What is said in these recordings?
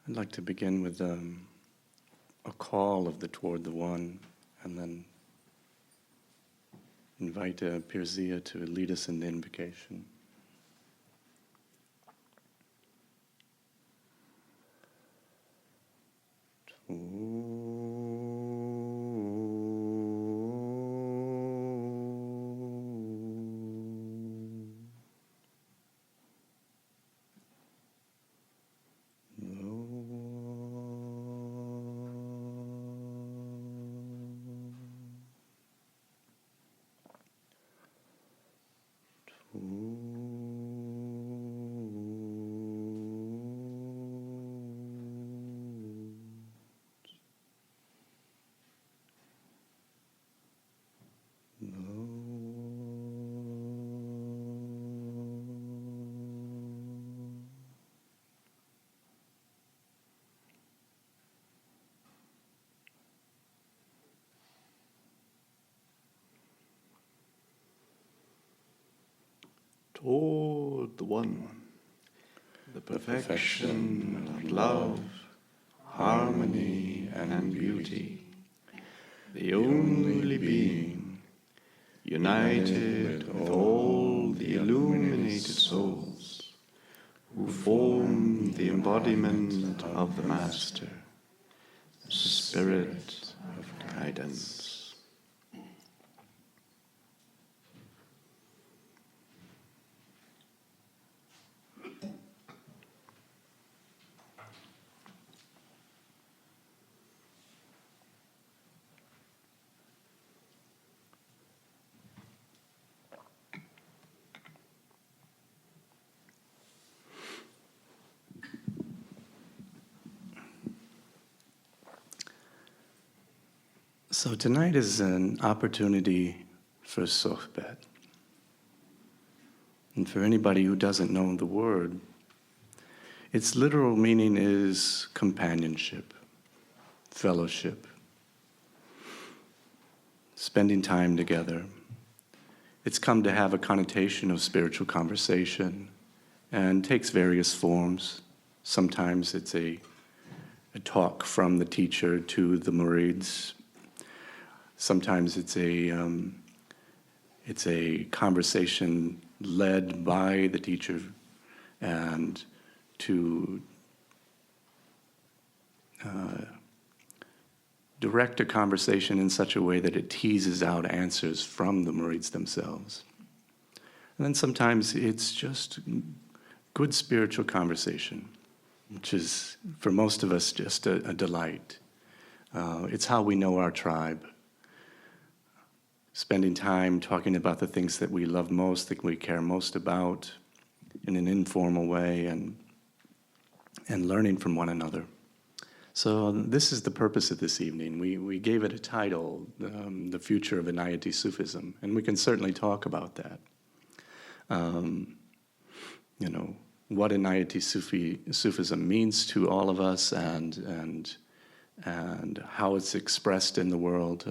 I'd like to begin with a call toward the One, and then invite Pir Zia to lead us in the invocation. Toward the One, the perfection of love, harmony, and beauty, the only being, united with all the illuminated souls who form the embodiment of the Master, the Spirit of guidance. So tonight is an opportunity for Sohbet. And for anybody who doesn't know the word, its literal meaning is companionship, fellowship, spending time together. It's come to have a connotation of spiritual conversation and takes various forms. Sometimes it's a talk from the teacher to the murids. Sometimes it's a conversation led by the teacher and to direct a conversation in such a way that it teases out answers from the murids themselves. And then sometimes it's just good spiritual conversation, which is, for most of us, just a delight. It's how we know our tribe. Spending time talking about the things that we love most, that we care most about, in an informal way, and learning from one another. So this is the purpose of this evening. We gave it a title, The Future of Inayati Sufism, and we can certainly talk about that. What Inayati Sufism means to all of us, and how it's expressed in the world.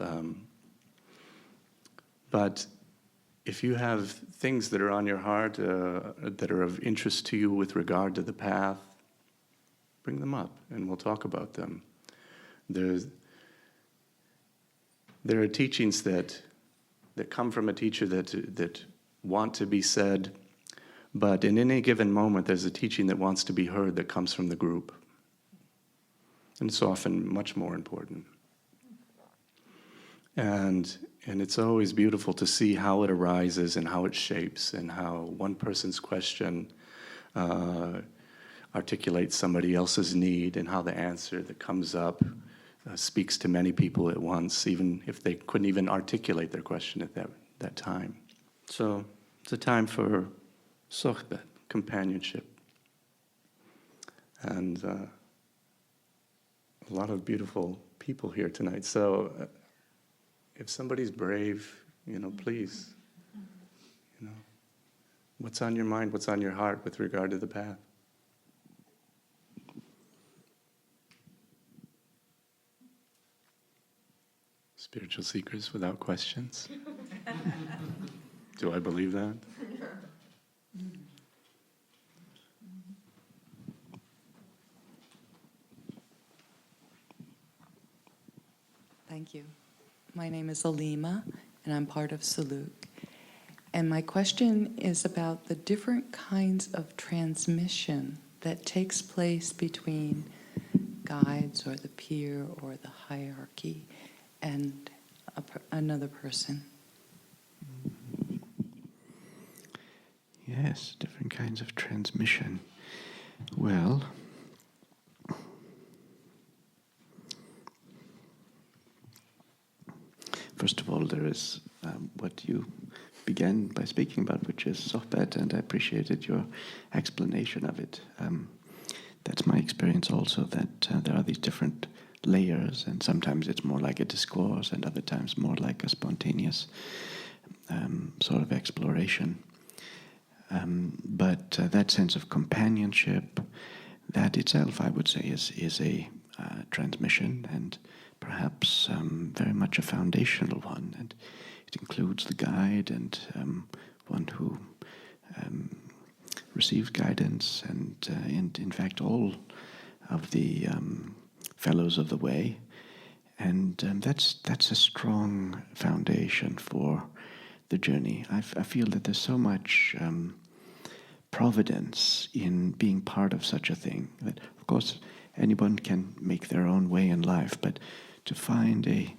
But if you have things that are on your heart that are of interest to you with regard to the path, bring them up and we'll talk about them. There are teachings that come from a teacher that want to be said, but in any given moment there's a teaching that wants to be heard that comes from the group. And it's often much more important. And it's always beautiful to see how it arises and how it shapes, and how one person's question articulates somebody else's need, and how the answer that comes up speaks to many people at once, even if they couldn't even articulate their question at that time. So it's a time for Sohbet, companionship. And a lot of beautiful people here tonight. So if somebody's brave, please, what's on your mind, what's on your heart with regard to the path? Spiritual seekers without questions. Do I believe that? Thank you. My name is Alima, and I'm part of Saluk. And my question is about the different kinds of transmission that takes place between guides or the peer or the hierarchy and another person. Yes, different kinds of transmission. Well, first of all, there is what you began by speaking about, which is Sohbet, and I appreciated your explanation of it. That's my experience also, that there are these different layers, and sometimes it's more like a discourse, and other times more like a spontaneous sort of exploration. But that sense of companionship, that itself, I would say, is a transmission, and perhaps very much a foundational one. And it includes the guide and one who receives guidance, and in fact all of the fellows of the way. And that's a strong foundation for the journey. I feel that there's so much providence in being part of such a thing, that of course anyone can make their own way in life, but to find a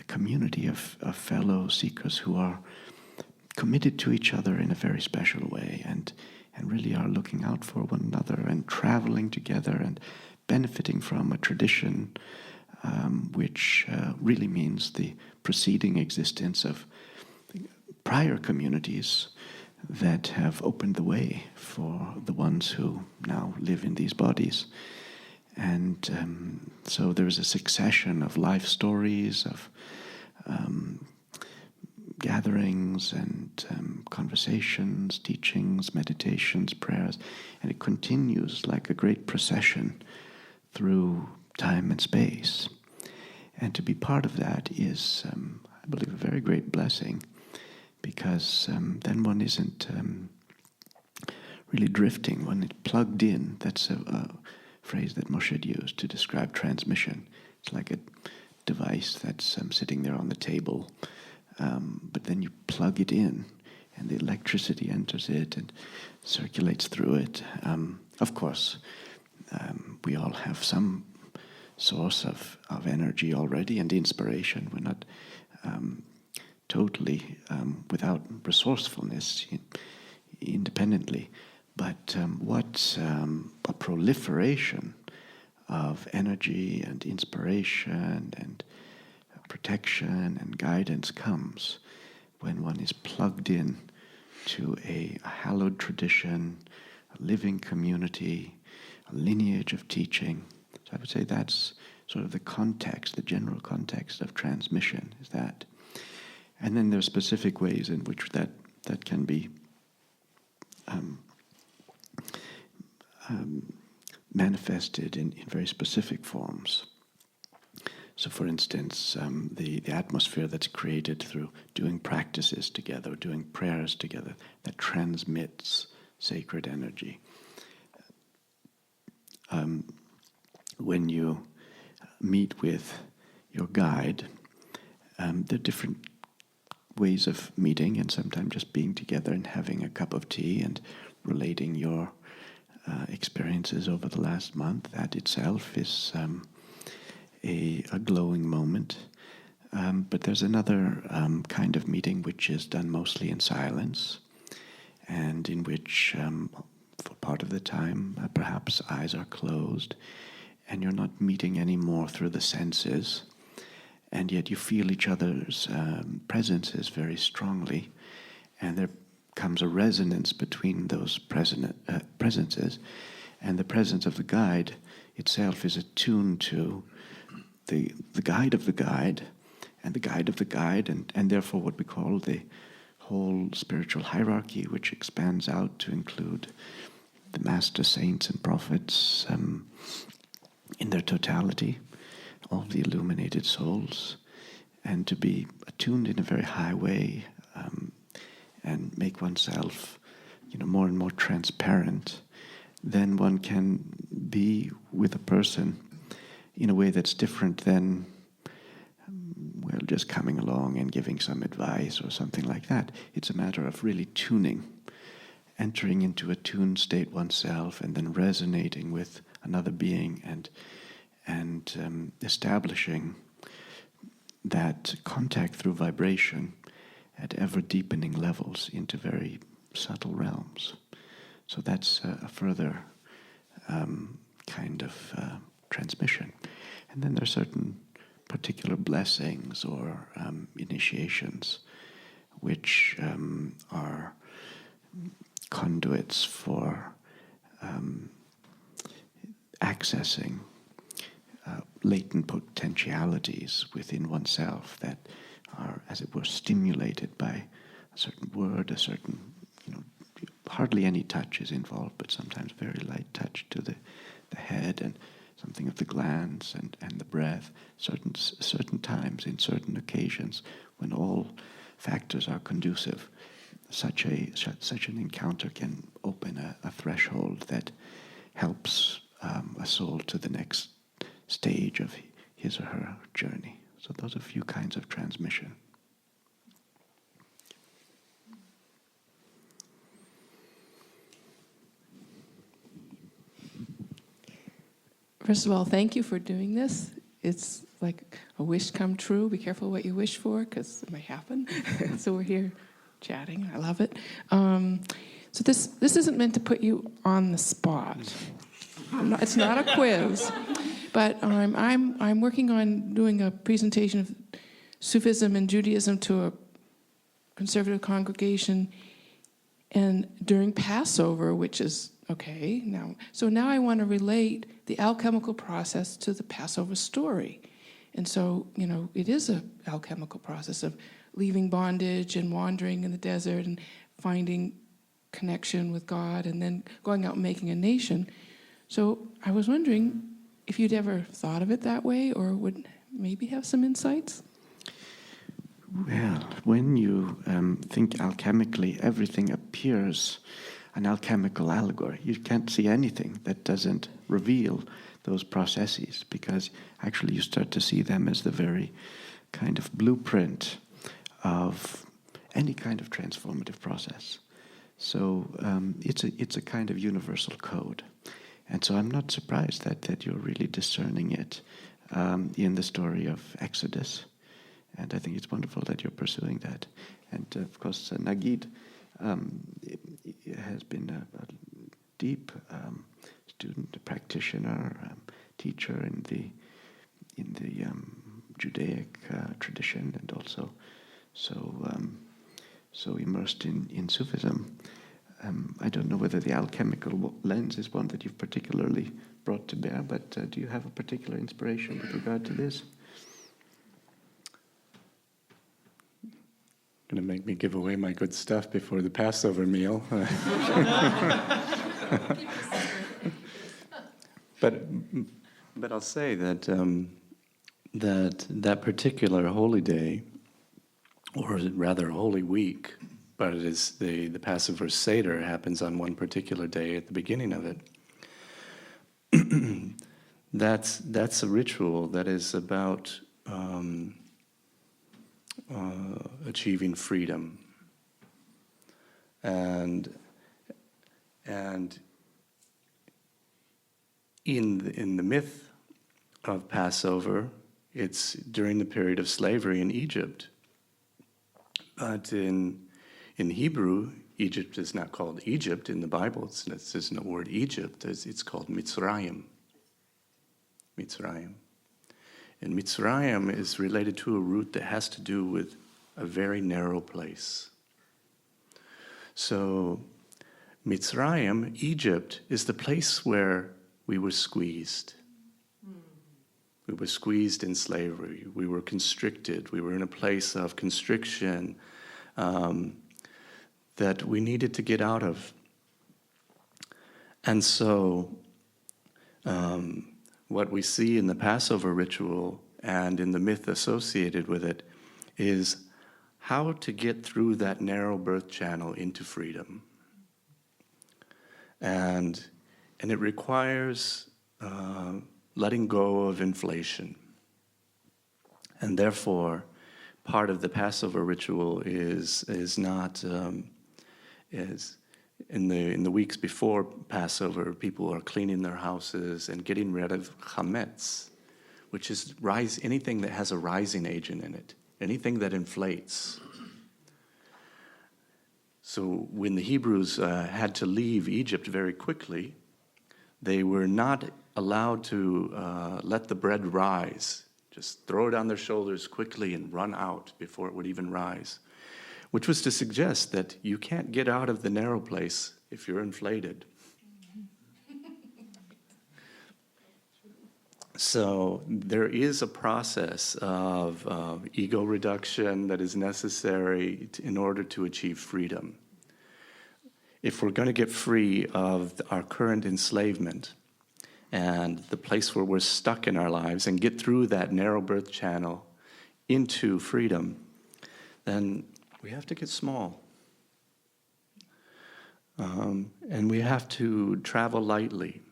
community of fellow seekers who are committed to each other in a very special way, and really are looking out for one another and traveling together and benefiting from a tradition which really means the preceding existence of prior communities that have opened the way for the ones who now live in these bodies. And so there's a succession of life stories, of gatherings and conversations, teachings, meditations, prayers, and it continues like a great procession through time and space. And to be part of that is, I believe, a very great blessing, because then one isn't really drifting, one is plugged in. That's a phrase that Moshe used to describe transmission. It's like a device that's sitting there on the table, but then you plug it in, and the electricity enters it and circulates through it. Of course, we all have some source of energy already and inspiration. We're not totally without resourcefulness independently, but what a proliferation of energy and inspiration and protection and guidance comes when one is plugged in to a hallowed tradition, a living community, a lineage of teaching. So I would say that's sort of the context, the general context of transmission, is that. And then there are specific ways in which that can be manifested in very specific forms. So, for instance, the atmosphere that's created through doing practices together, doing prayers together, that transmits sacred energy. When you meet with your guide, there are different ways of meeting, and sometimes just being together and having a cup of tea and relating your experiences over the last month. That itself is a glowing moment. But there's another kind of meeting which is done mostly in silence, and in which for part of the time perhaps eyes are closed and you're not meeting anymore through the senses, and yet you feel each other's presences very strongly, and there comes a resonance between those presences, and the presence of the guide itself is attuned to the guide of the guide, and the guide of the guide, and therefore what we call the whole spiritual hierarchy, which expands out to include the master saints and prophets in their totality, all the illuminated souls, and to be attuned in a very high way and make oneself, more and more transparent, then one can be with a person in a way that's different than just coming along and giving some advice or something like that. It's a matter of really tuning, entering into a tuned state oneself, and then resonating with another being and establishing that contact through vibration at ever deepening levels into very subtle realms. So that's a further kind of transmission. And then there are certain particular blessings or initiations which are conduits for accessing latent potentialities within oneself that are, as it were, stimulated by a certain word, a certain, hardly any touch is involved, but sometimes very light touch to the head and something of the glands and the breath, certain times, in certain occasions, when all factors are conducive. Such an encounter can open a threshold that helps a soul to the next stage of his or her journey. So those are a few kinds of transmission. First of all, thank you for doing this. It's like a wish come true. Be careful what you wish for, because it might happen. So we're here chatting. I love it. So this isn't meant to put you on the spot. It's not a quiz, but I'm working on doing a presentation of Sufism and Judaism to a conservative congregation, and during Passover, which is okay now. So now I want to relate the alchemical process to the Passover story. And so, it is an alchemical process of leaving bondage and wandering in the desert and finding connection with God and then going out and making a nation. So I was wondering if you'd ever thought of it that way or would maybe have some insights? Well, when you think alchemically, everything appears an alchemical allegory. You can't see anything that doesn't reveal those processes, because actually you start to see them as the very kind of blueprint of any kind of transformative process. So it's a kind of universal code. And so I'm not surprised that you're really discerning it in the story of Exodus. And I think it's wonderful that you're pursuing that. And of course, Nagid has been a deep student, a practitioner, teacher in the Judaic tradition, and also so immersed in Sufism. I don't know whether the alchemical lens is one that you've particularly brought to bear, but do you have a particular inspiration with regard to this? Going to make me give away my good stuff before the Passover meal. But I'll say that that particular holy day, or rather Holy Week, but it is the Passover Seder happens on one particular day at the beginning of it. That's a ritual that is about achieving freedom, and in the myth of Passover, it's during the period of slavery in Egypt. But in Hebrew, Egypt is not called Egypt in the Bible. There's no word Egypt. It's called Mitzrayim. Mitzrayim. And Mitzrayim is related to a root that has to do with a very narrow place. So Mitzrayim, Egypt, is the place where we were squeezed. We were squeezed in slavery. We were constricted. We were in a place of constriction that we needed to get out of. And so what we see in the Passover ritual and in the myth associated with it is how to get through that narrow birth channel into freedom. And it requires letting go of inflation. And therefore, part of the Passover ritual is not is in the weeks before Passover, people are cleaning their houses and getting rid of chametz, which is anything that has a rising agent in it, anything that inflates. So when the Hebrews had to leave Egypt very quickly, they were not allowed to let the bread rise. Just throw it on their shoulders quickly and run out before it would even rise, which was to suggest that you can't get out of the narrow place if you're inflated. So there is a process of ego reduction that is necessary in order to achieve freedom. If we're going to get free of our current enslavement and the place where we're stuck in our lives and get through that narrow birth channel into freedom, then we have to get small. And we have to travel lightly,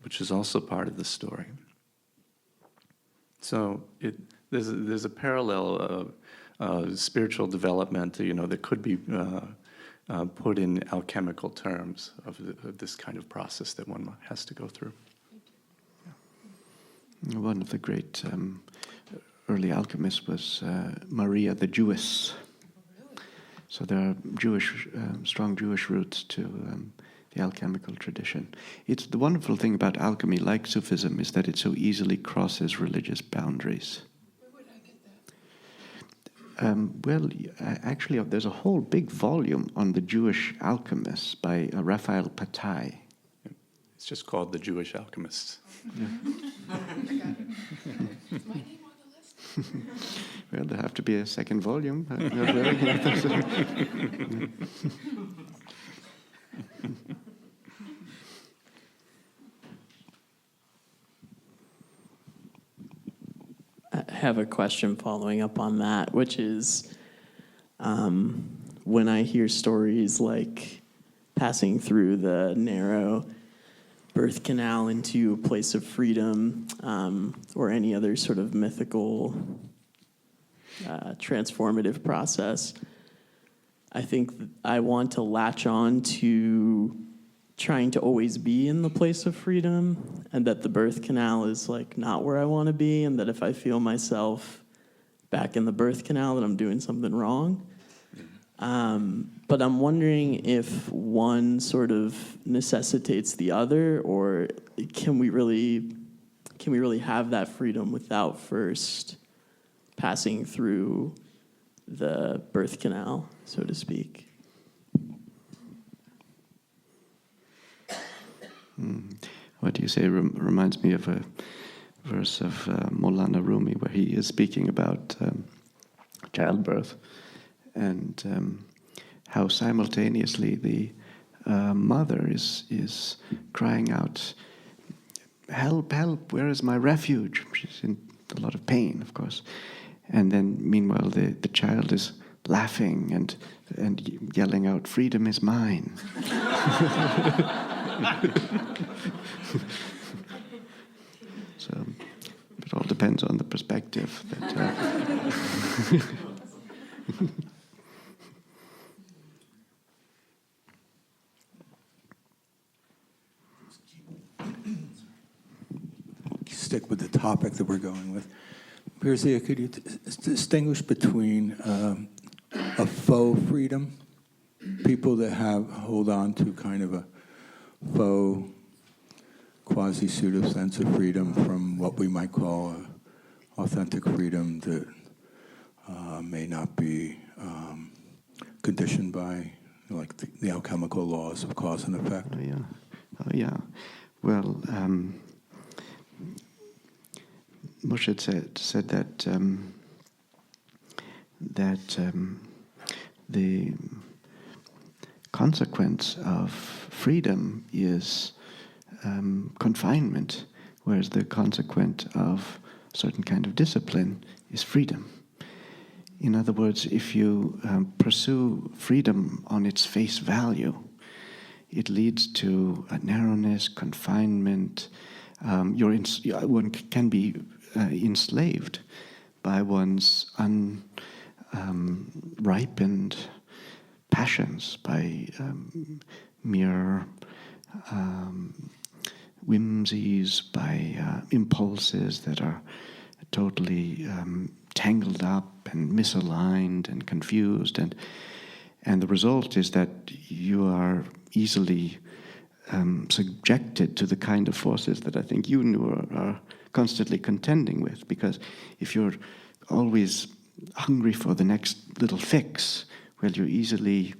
which is also part of the story. So there's a parallel spiritual development, that could be put in alchemical terms of this kind of process that one has to go through. Yeah. One of the great early alchemists was Maria the Jewess. So there are strong Jewish roots to the alchemical tradition. It's the wonderful thing about alchemy, like Sufism, is that it so easily crosses religious boundaries. Where would I get that? Actually, there's a whole big volume on the Jewish alchemists by Raphael Patai. It's just called The Jewish Alchemists. Yeah. Is my name on the list? Well, there have to be a second volume. I have a question following up on that, which is when I hear stories like passing through the narrow birth canal into a place of freedom, or any other sort of mythical transformative process, I think I want to latch on to trying to always be in the place of freedom, and that the birth canal is like not where I want to be, and that if I feel myself back in the birth canal, that I'm doing something wrong. But I'm wondering if one sort of necessitates the other, or can we really have that freedom without first passing through the birth canal, so to speak? What you say reminds me of a verse of Maulana Rumi, where he is speaking about childbirth and how simultaneously the mother is crying out, "Help, help, where is my refuge?" She's in a lot of pain, of course. And then meanwhile the child is laughing and yelling out, "Freedom is mine." So it all depends on the perspective. Stick with the topic that we're going with. Pir Zia, could you distinguish between a faux freedom, people that hold on to kind of a faux quasi-pseudo sense of freedom, from what we might call authentic freedom that may not be conditioned by like the alchemical laws of cause and effect? Oh yeah. Well, Moshe said that the consequence of freedom is confinement, whereas the consequence of a certain kind of discipline is freedom. In other words, if you pursue freedom on its face value, it leads to a narrowness, confinement. One can be enslaved by one's ripened passions, by mere whimsies, by impulses that are totally tangled up and misaligned and confused, and the result is that you are easily subjected to the kind of forces that I think you are constantly contending with. Because if you're always hungry for the next little fix, well, you're easily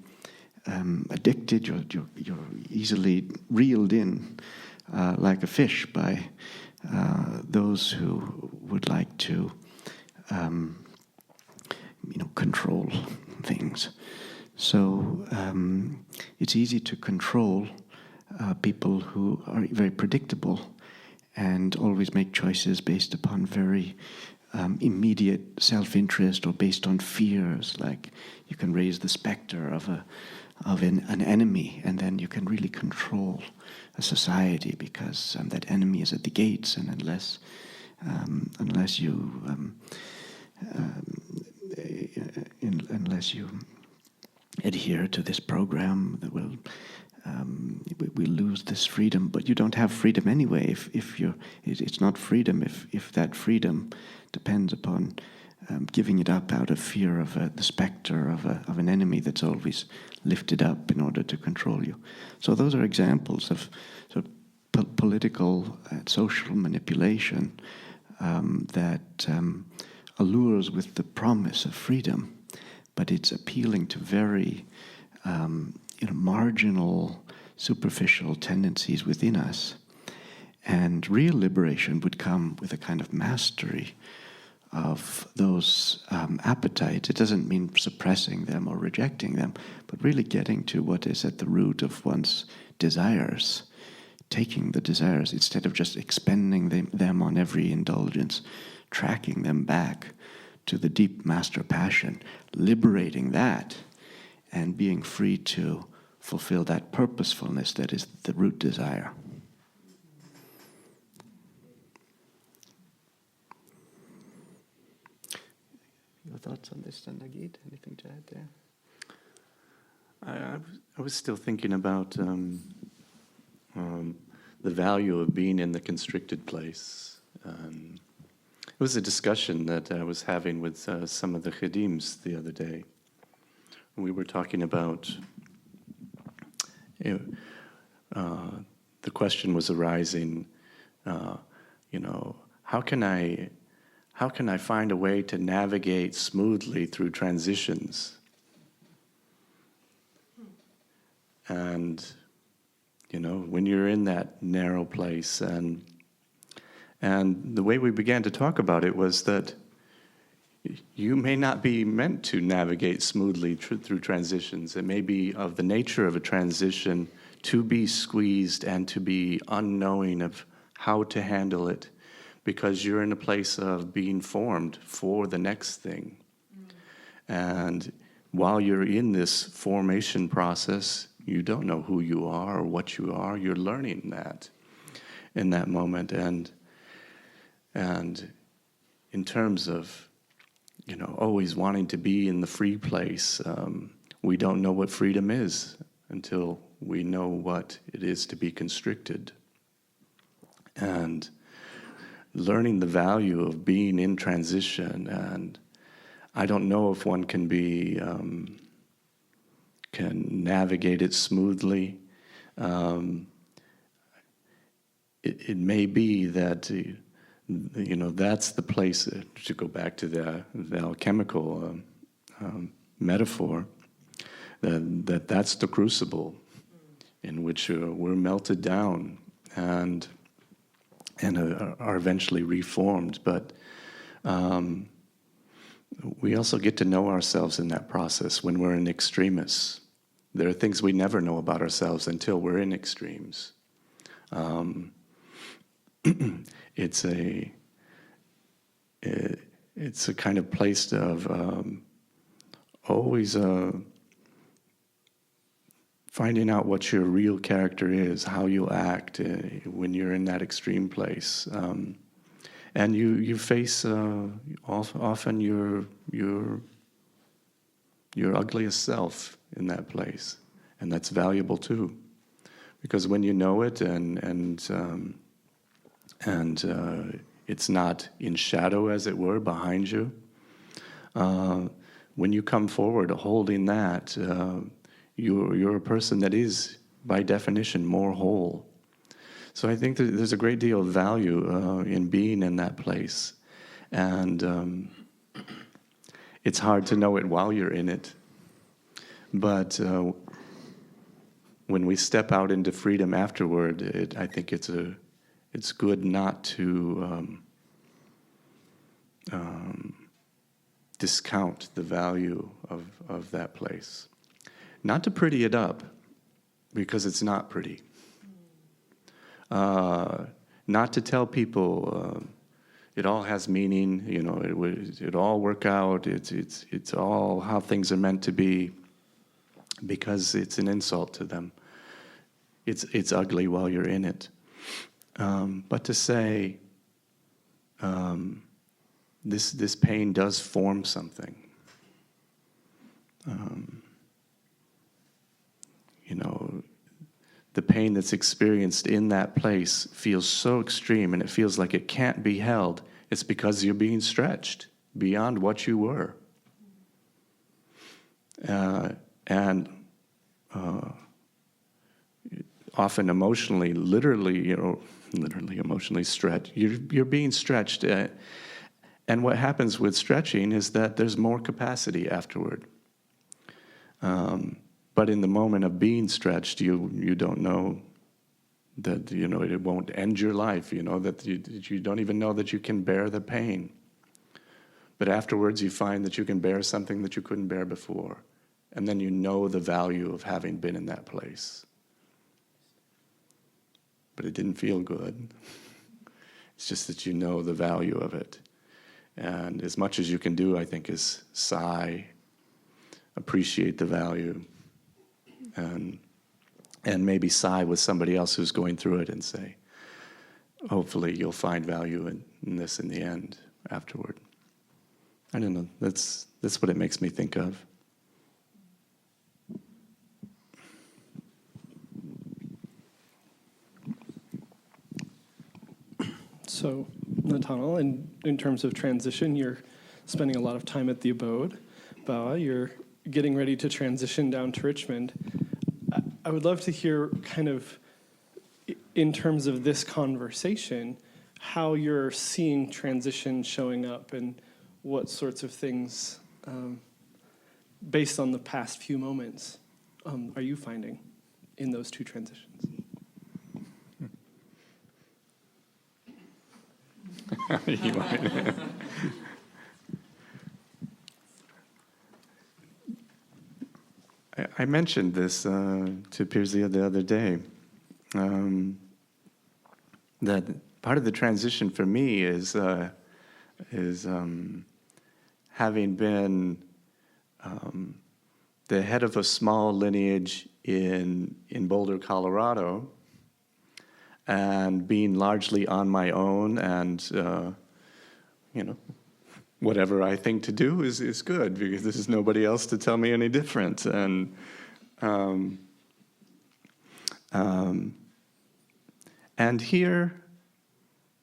addicted. You're easily reeled in like a fish by those who would like to, control things. So it's easy to control people who are very predictable and always make choices based upon very immediate self-interest or based on fears. Like you can raise the specter of an enemy, and then you can really control a society because that enemy is at the gates, and unless you adhere to this program, that will we lose this freedom. But you don't have freedom anyway. It's not freedom if that freedom depends upon giving it up out of fear of the specter of an enemy that's always lifted up in order to control you. So those are examples of sort of political and social manipulation that allures with the promise of freedom, but it's appealing to very marginal, superficial tendencies within us. And real liberation would come with a kind of mastery of those appetites. It doesn't mean suppressing them or rejecting them, but really getting to what is at the root of one's desires, taking the desires instead of just expending them on every indulgence, tracking them back to the deep master passion, liberating that, and being free to fulfill that purposefulness that is the root desire. Your thoughts on this, Nagid? Anything to add there? I was still thinking about the value of being in the constricted place. It was a discussion that I was having with some of the Chedims the other day. We were talking about, the question was arising, how can I find a way to navigate smoothly through transitions? And, when you're in that narrow place, and the way we began to talk about it was that you may not be meant to navigate smoothly through transitions. It may be of the nature of a transition to be squeezed and to be unknowing of how to handle it, because you're in a place of being formed for the next thing. And while you're in this formation process, you don't know who you are or what you are. You're learning that in that moment. And in terms of, always wanting to be in the free place, we don't know what freedom is until we know what it is to be constricted. And learning the value of being in transition, and I don't know if one can navigate it smoothly. It may be that that's the place, to go back to the alchemical metaphor, that's the crucible in which we're melted down and are eventually reformed. But we also get to know ourselves in that process when we're in extremis. There are things we never know about ourselves until we're in extremes. It's a kind of place of always finding out what your real character is, how you'll act when you're in that extreme place, and you face often your your ugliest self in that place, and that's valuable too, because when you know it and it's not in shadow, as it were, behind you. When you come forward holding that, you're a person that is, by definition, more whole. So I think that there's a great deal of value in being in that place. And it's hard to know it while you're in it. But when we step out into freedom afterward, I think it's good not to discount the value of that place. Not to pretty it up, because it's not pretty. Not to tell people it all has meaning, it all work out, it's all how things are meant to be, because it's an insult to them. It's ugly while you're in it. But to say, this pain does form something. The pain that's experienced in that place feels so extreme, and it feels like it can't be held. It's because you're being stretched beyond what you were. And often emotionally, literally emotionally stretched. You're being stretched. And what happens with stretching is that there's more capacity afterward. But in the moment of being stretched, you don't know that it won't end your life. That you don't even know that you can bear the pain. But afterwards, you find that you can bear something that you couldn't bear before, and then you know the value of having been in that place. But it didn't feel good. It's just that you know the value of it. And as much as you can do, I think, is sigh, appreciate the value, and maybe sigh with somebody else who's going through it and say, hopefully you'll find value in this in the end, afterward. I don't know, that's what it makes me think of. So, Netanel, in terms of transition, you're spending a lot of time at the abode. Bawa, you're getting ready to transition down to Richmond. I would love to hear kind of, in terms of this conversation, how you're seeing transition showing up and what sorts of things, based on the past few moments, are you finding in those two transitions? I mentioned this to Pir Zia the other day, that part of the transition for me is having been the head of a small lineage in Boulder, Colorado, and being largely on my own, and whatever I think to do is good, because there's nobody else to tell me any different. And here,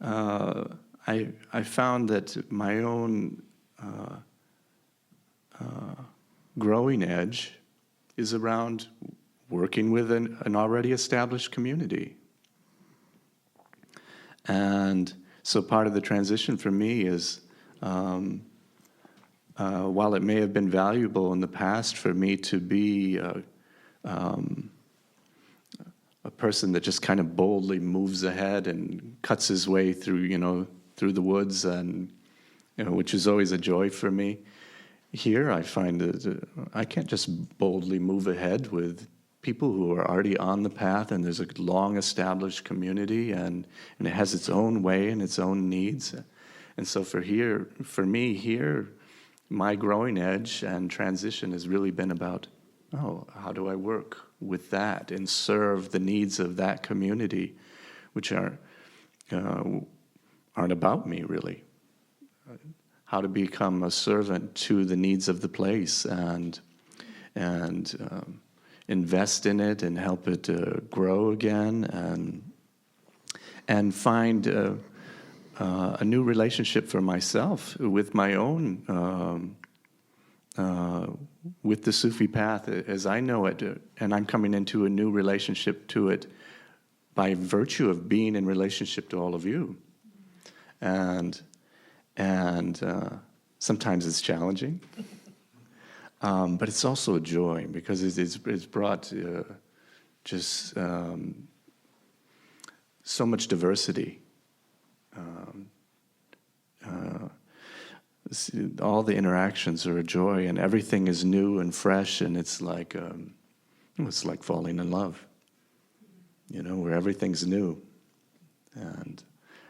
I found that my own growing edge is around working with an already established community. And so part of the transition for me is, while it may have been valuable in the past for me to be a person that just kind of boldly moves ahead and cuts his way through, through the woods, and which is always a joy for me. Here, I find that I can't just boldly move ahead with people who are already on the path, and there's a long-established community, and it has its own way and its own needs. And so for me here, my growing edge and transition has really been about, how do I work with that and serve the needs of that community, which aren't about me, really. How to become a servant to the needs of the place, and invest in it and help it grow again, and find a new relationship for myself with my own, with the Sufi path as I know it, and I'm coming into a new relationship to it by virtue of being in relationship to all of you, and sometimes it's challenging, but it's also a joy because it's brought just so much diversity. All the interactions are a joy, and everything is new and fresh, and it's like falling in love, where everything's new and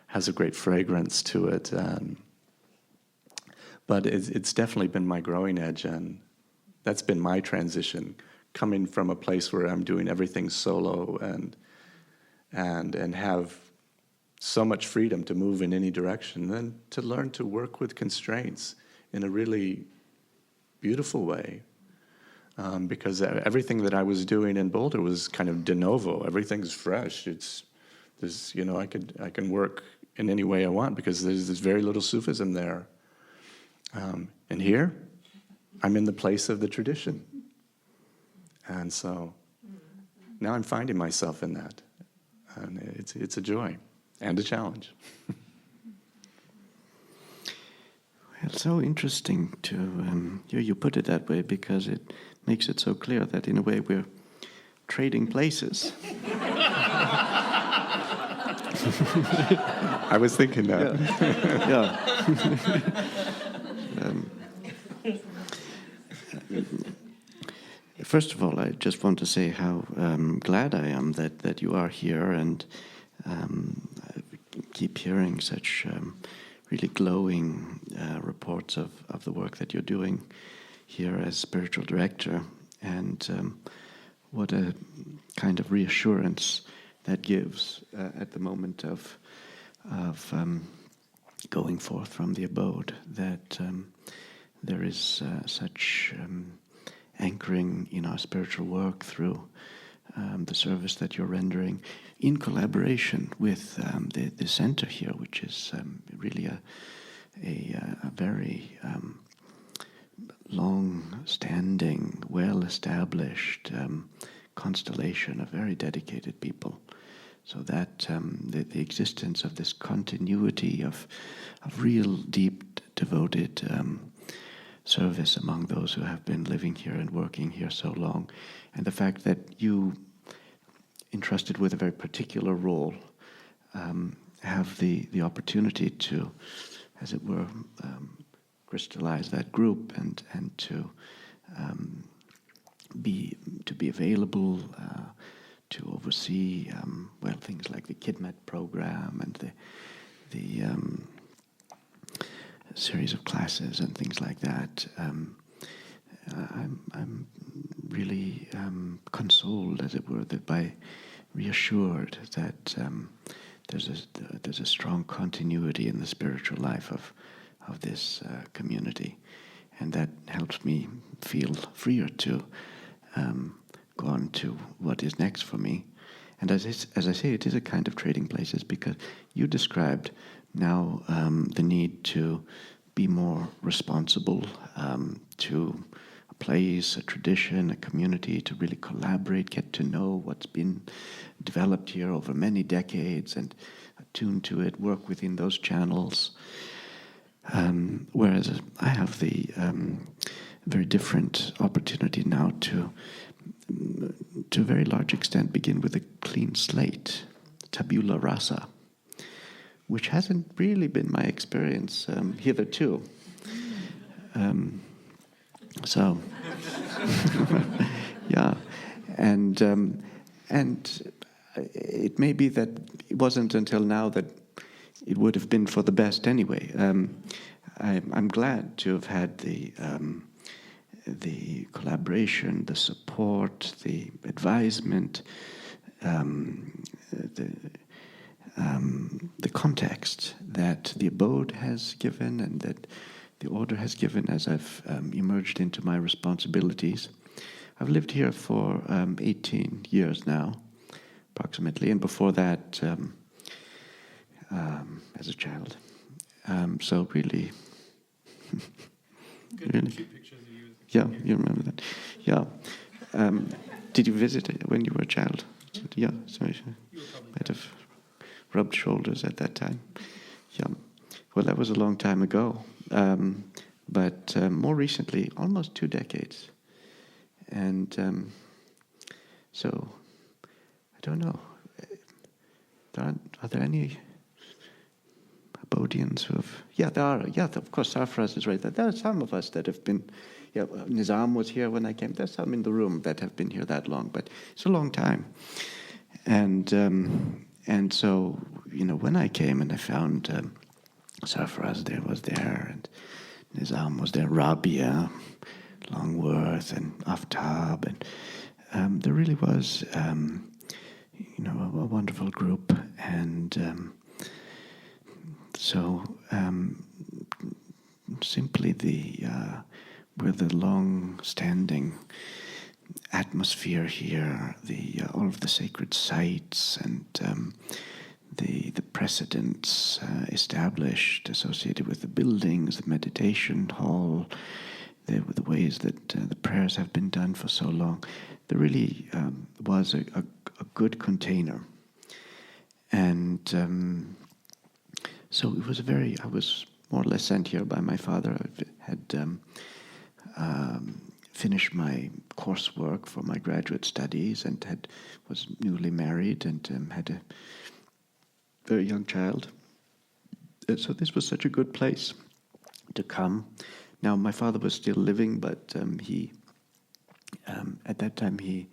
has a great fragrance to it. But it's definitely been my growing edge, and that's been my transition, coming from a place where I'm doing everything solo and have so much freedom to move in any direction, then to learn to work with constraints in a really beautiful way. Because everything that I was doing in Boulder was kind of de novo. Everything's fresh. I can work in any way I want because there's very little Sufism there. And here, I'm in the place of the tradition. And so now I'm finding myself in that. And it's a joy and a challenge. Well, so interesting to hear you put it that way, because it makes it so clear that in a way we're trading places. I was thinking that. Yeah. First of all, I just want to say how glad I am that you are here, and I keep hearing such really glowing reports of the work that you're doing here as spiritual director, and what a kind of reassurance that gives at the moment of going forth from the abode, that there is such anchoring in our spiritual work through the service that you're rendering in collaboration with the center here, which is really a very long-standing, well-established constellation of very dedicated people. So that the existence of this continuity of real, deep, devoted service among those who have been living here and working here so long, and the fact that you, entrusted with a very particular role, have the opportunity to, as it were, crystallize that group and to be available to oversee things like the KidMet program and the series of classes and things like that. I'm really consoled, as it were, reassured that there's a strong continuity in the spiritual life of this community, and that helps me feel freer to go on to what is next for me. And as I say, it is a kind of trading places, because you described now the need to be more responsible to a place, a tradition, a community, to really collaborate, get to know what's been developed here over many decades and attune to it, work within those channels. Whereas I have the very different opportunity now to a very large extent begin with a clean slate, tabula rasa, which hasn't really been my experience hitherto. So, yeah, and it may be that it wasn't until now that it would have been for the best anyway. I'm glad to have had the collaboration, the support, the advisement, the context that the abode has given and that the order has given as I've emerged into my responsibilities. I've lived here for 18 years now, approximately, and before that, as a child. So really, really, yeah, you remember that, yeah. Did you visit it when you were a child? Yeah, so you might have rubbed shoulders at that time. Yeah, well, that was a long time ago, but more recently, almost 2 decades. And so, I don't know, are there any Abodians who have, yeah, there are, yeah, of course, Sarfraz is right, there are some of us that have been, yeah, Nizam was here when I came, there's some in the room that have been here that long, but it's a long time. And so, you know, when I came and I found Sarfraz was there, and Nizam was there, Rabia, Longworth, and Aftab, and there really was, you know, a wonderful group, and so simply with the long-standing atmosphere here, all of the sacred sites and the precedents established associated with the buildings, the meditation hall, the ways that the prayers have been done for so long, there really was a good container. And so it was I was more or less sent here by my father. I had finished my coursework for my graduate studies and was newly married and had a very young child. So this was such a good place to come. Now, my father was still living, but he, at that time, he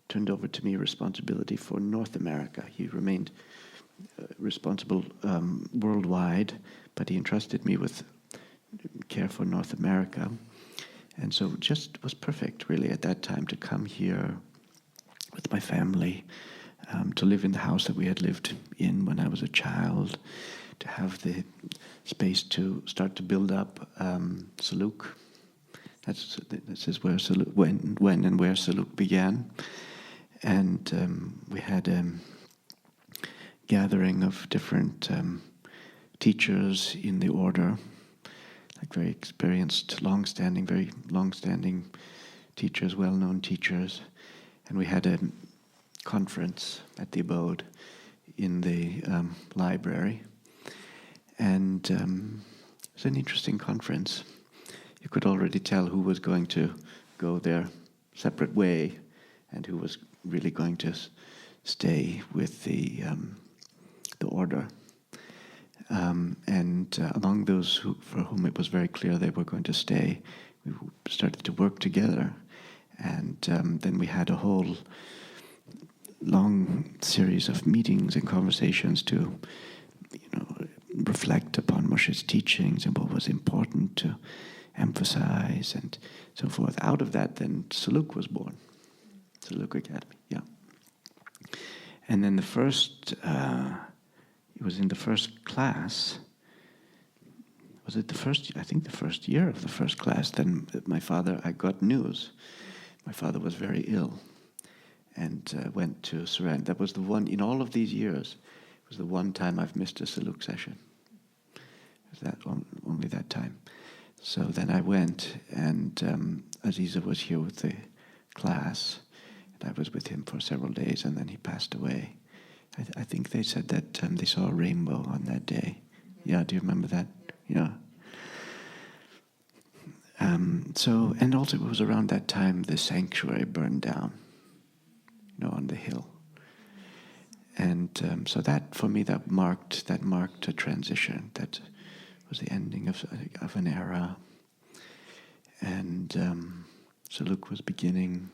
turned over to me responsibility for North America. He remained responsible worldwide, but he entrusted me with care for North America. And so it just was perfect, really, at that time to come here with my family, to live in the house that we had lived in when I was a child, to have the space to start to build up Saluk. This is where Saluk, when and where Saluk began. And we had a gathering of different teachers in the order, like very experienced, very long-standing teachers, well-known teachers. And we had a conference at the abode in the library. And it was an interesting conference. You could already tell who was going to go their separate way and who was really going to stay with the order. And among those for whom it was very clear they were going to stay, we started to work together. And then we had a whole long series of meetings and conversations to, reflect upon Moshe's teachings and what was important to emphasize and so forth. Out of that, then Saluk was born. Saluk Academy, yeah. And then it was in the first class. Was it I think the first year of the first class, then I got news. My father was very ill and went to surrender. That was the one, in all of these years, it was the one time I've missed a Saluk session. It was only that time. So then I went, and Aziza was here with the class, and I was with him for several days, and then he passed away. I think they said that they saw a rainbow on that day. Yeah, do you remember that? Yeah. So, and also it was around that time the sanctuary burned down, on the hill. And so that, for me, that marked a transition. That was the ending of an era. And Saluk was beginning.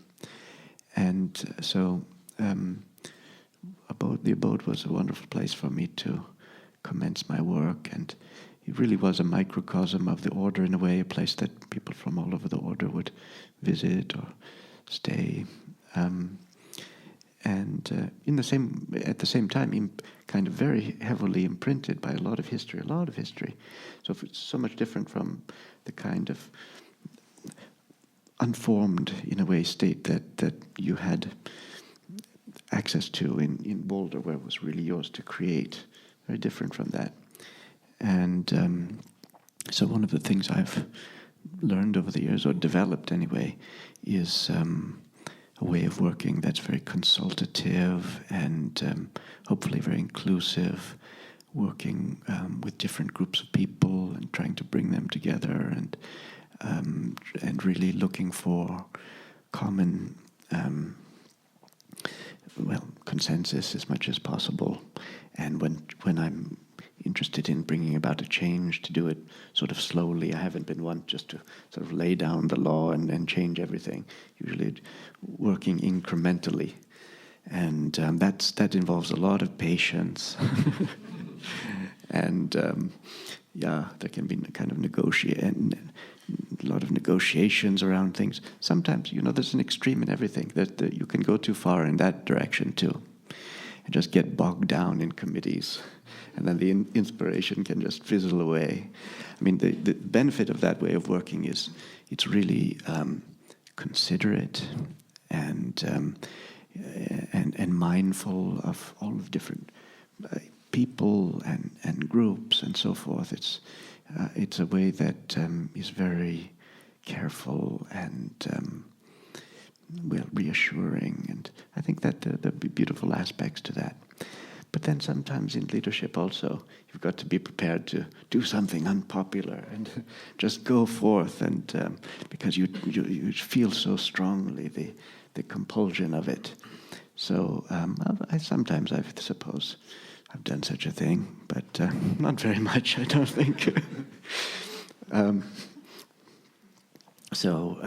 And so the abode was a wonderful place for me to commence my work. And it really was a microcosm of the order in a way, a place that people from all over the order would visit or stay. And at the same time, kind of very heavily imprinted by a lot of history. So it's so much different from the kind of unformed, in a way, state that you had access to in Boulder, where it was really yours to create. Very different from that. And so one of the things I've learned over the years, or developed anyway, is a way of working that's very consultative and hopefully very inclusive, working with different groups of people and trying to bring them together and really looking for common consensus as much as possible. And when I'm interested in bringing about a change, to do it sort of slowly. I haven't been one just to sort of lay down the law and change everything. Usually working incrementally. And that involves a lot of patience. And there can be kind of a lot of negotiations around things. Sometimes, there's an extreme in everything, that you can go too far in that direction too, and just get bogged down in committees, and then the inspiration can just fizzle away. I mean, the benefit of that way of working is it's really considerate and mindful of all of different people and groups and so forth. It's a way that is very careful and reassuring, and I think that there'll be beautiful aspects to that. But then sometimes in leadership also, you've got to be prepared to do something unpopular and just go forth, and because you feel so strongly the compulsion of it. So I suppose I've done such a thing, but not very much, I don't think. So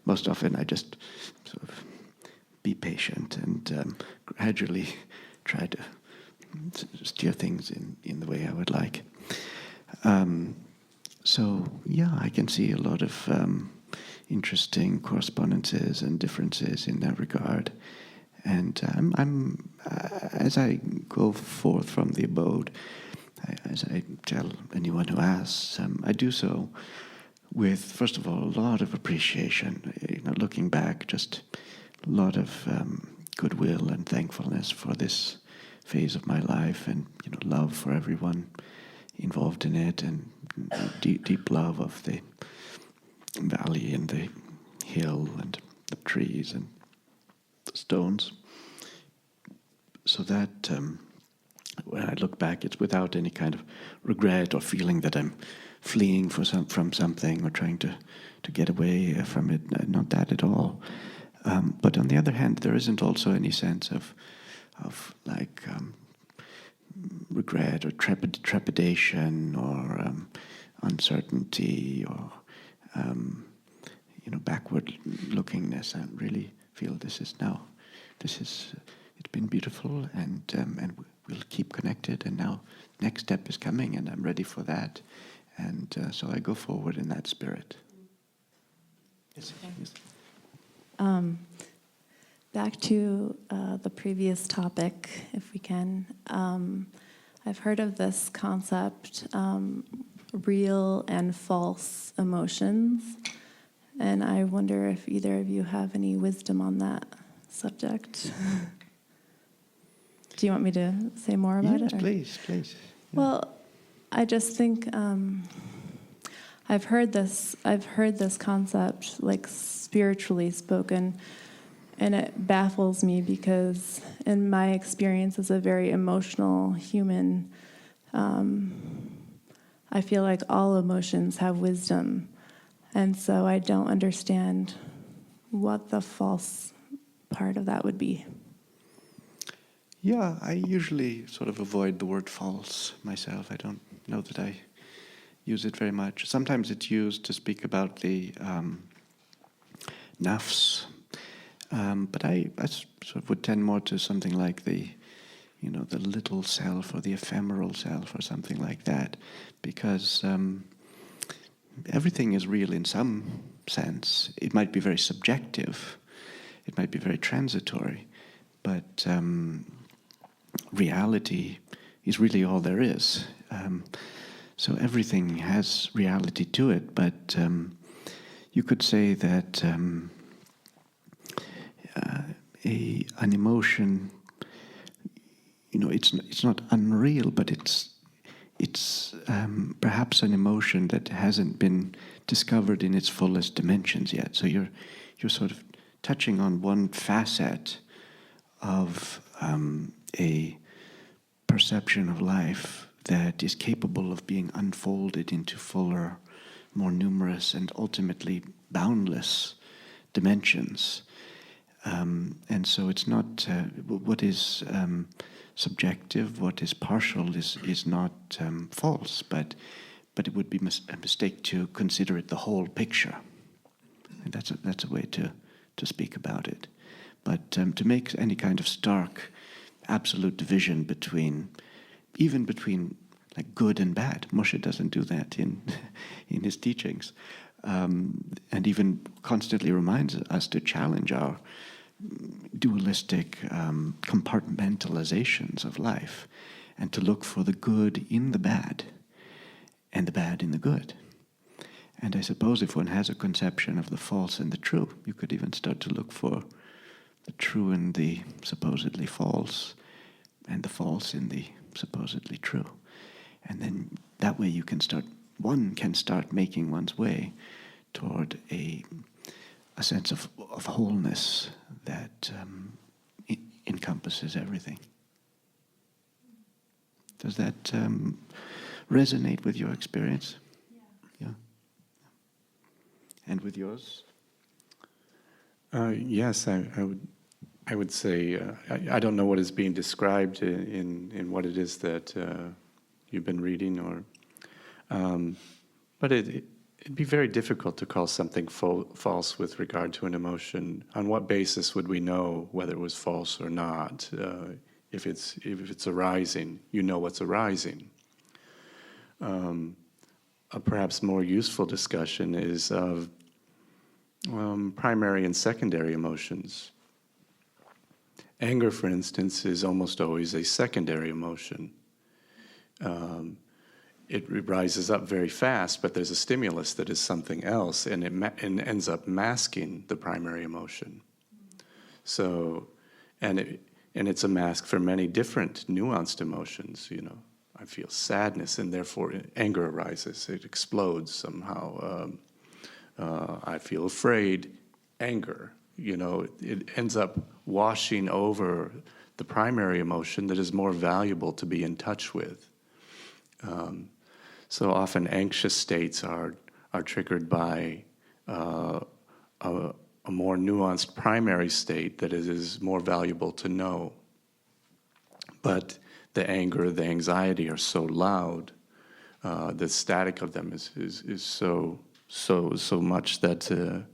most often I just sort of be patient and gradually try to steer things in the way I would like. I can see a lot of interesting correspondences and differences in that regard. And I'm as I go forth from the abode, as I tell anyone who asks, I do so with, first of all, a lot of appreciation. Looking back, just a lot of goodwill and thankfulness for this phase of my life, and love for everyone involved in it, and deep love of the valley and the hill and the trees and the stones. So that when I look back, it's without any kind of regret or feeling that I'm fleeing from something or trying to get away from it. Not that at all. But on the other hand, there isn't also any sense of regret or trepidation or uncertainty or backward lookingness. I really feel it's been beautiful, and we'll keep connected. And now next step is coming, and I'm ready for that. And so I go forward in that spirit. Yes. Back to the previous topic, if we can. I've heard of this concept, real and false emotions, and I wonder if either of you have any wisdom on that subject. Do you want me to say more about it? Yes, please. Yeah. Well, I just think I've heard this concept like spiritually spoken, and it baffles me because in my experience as a very emotional human, I feel like all emotions have wisdom, and so I don't understand what the false part of that would be. Yeah, I usually sort of avoid the word false myself. I don't know that I use it very much. Sometimes it's used to speak about the nafs, but I sort of would tend more to something like the little self or the ephemeral self or something like that, because everything is real in some sense. It might be very subjective, it might be very transitory, but reality is really all there is. So everything has reality to it, but you could say that an emotion, it's not unreal, but it's perhaps an emotion that hasn't been discovered in its fullest dimensions yet. So you're sort of touching on one facet of a perception of life that is capable of being unfolded into fuller, more numerous, and ultimately boundless dimensions. And so it's not what is subjective, what is partial is not false, but it would be a mistake to consider it the whole picture. And that's a way to speak about it. But to make any kind of stark, absolute division between like good and bad, Moshe doesn't do that in his teachings, and even constantly reminds us to challenge our dualistic compartmentalizations of life, and to look for the good in the bad and the bad in the good. And I suppose if one has a conception of the false and the true, you could even start to look for the true in the supposedly false and the false in the supposedly true. And then that way one can start making one's way toward a sense of wholeness that encompasses everything. Does that resonate with your experience? Yeah. And with yours? Yes, I would say I don't know what is being described in what it is that you've been reading, but it'd be very difficult to call something false with regard to an emotion. On what basis would we know whether it was false or not? If it's arising, you know what's arising. A perhaps more useful discussion is of primary and secondary emotions. Anger, for instance, is almost always a secondary emotion. It rises up very fast, but there's a stimulus that is something else, and it ends up masking the primary emotion. So, and it's a mask for many different nuanced emotions. I feel sadness, and therefore anger arises. It explodes somehow. I feel afraid, anger. It ends up washing over the primary emotion that is more valuable to be in touch with. So often anxious states are triggered by a more nuanced primary state that is more valuable to know. But the anger, the anxiety are so loud, the static of them is so much that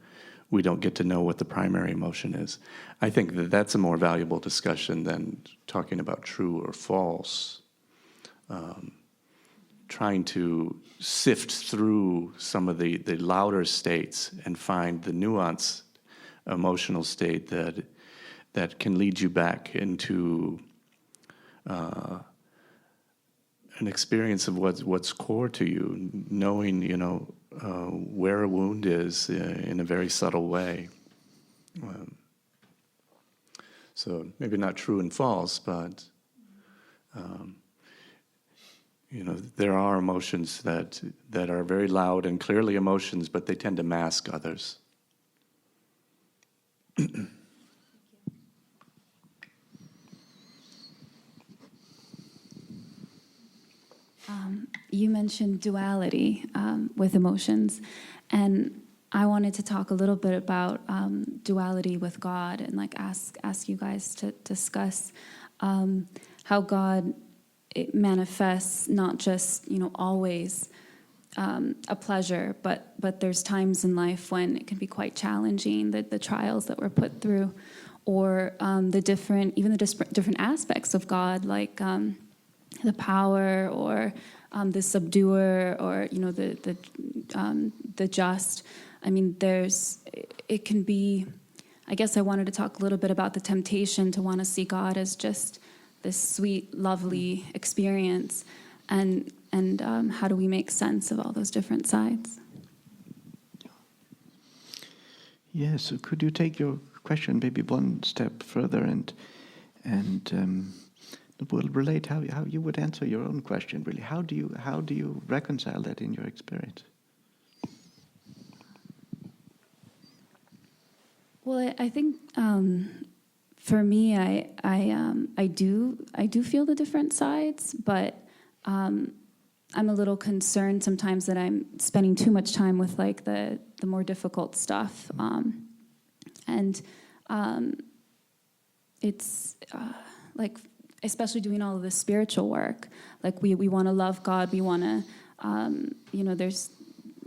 we don't get to know what the primary emotion is. I think that's a more valuable discussion than talking about true or false. Trying to sift through some of the louder states and find the nuanced emotional state that can lead you back into an experience of what's core to you, knowing where a wound is in a very subtle way. So maybe not true and false, but there are emotions that are very loud and clearly emotions, but they tend to mask others. You mentioned duality with emotions, and I wanted to talk a little bit about duality with God, and ask you guys to discuss how God it manifests not just always a pleasure, but there's times in life when it can be quite challenging, the trials that we're put through, or the different aspects of God, like the power, or the subduer, or the just. I mean, it can be. I guess I wanted to talk a little bit about the temptation to want to see God as just this sweet, lovely experience, and how do we make sense of all those different sides? Yes, so could you take your question maybe one step further and we'll relate how you would answer your own question, really. How do you reconcile that in your experience? Well, I think for me, I do feel the different sides, but I'm a little concerned sometimes that I'm spending too much time with like the more difficult stuff, and it's like especially doing all of this spiritual work. Like we want to love God, we want to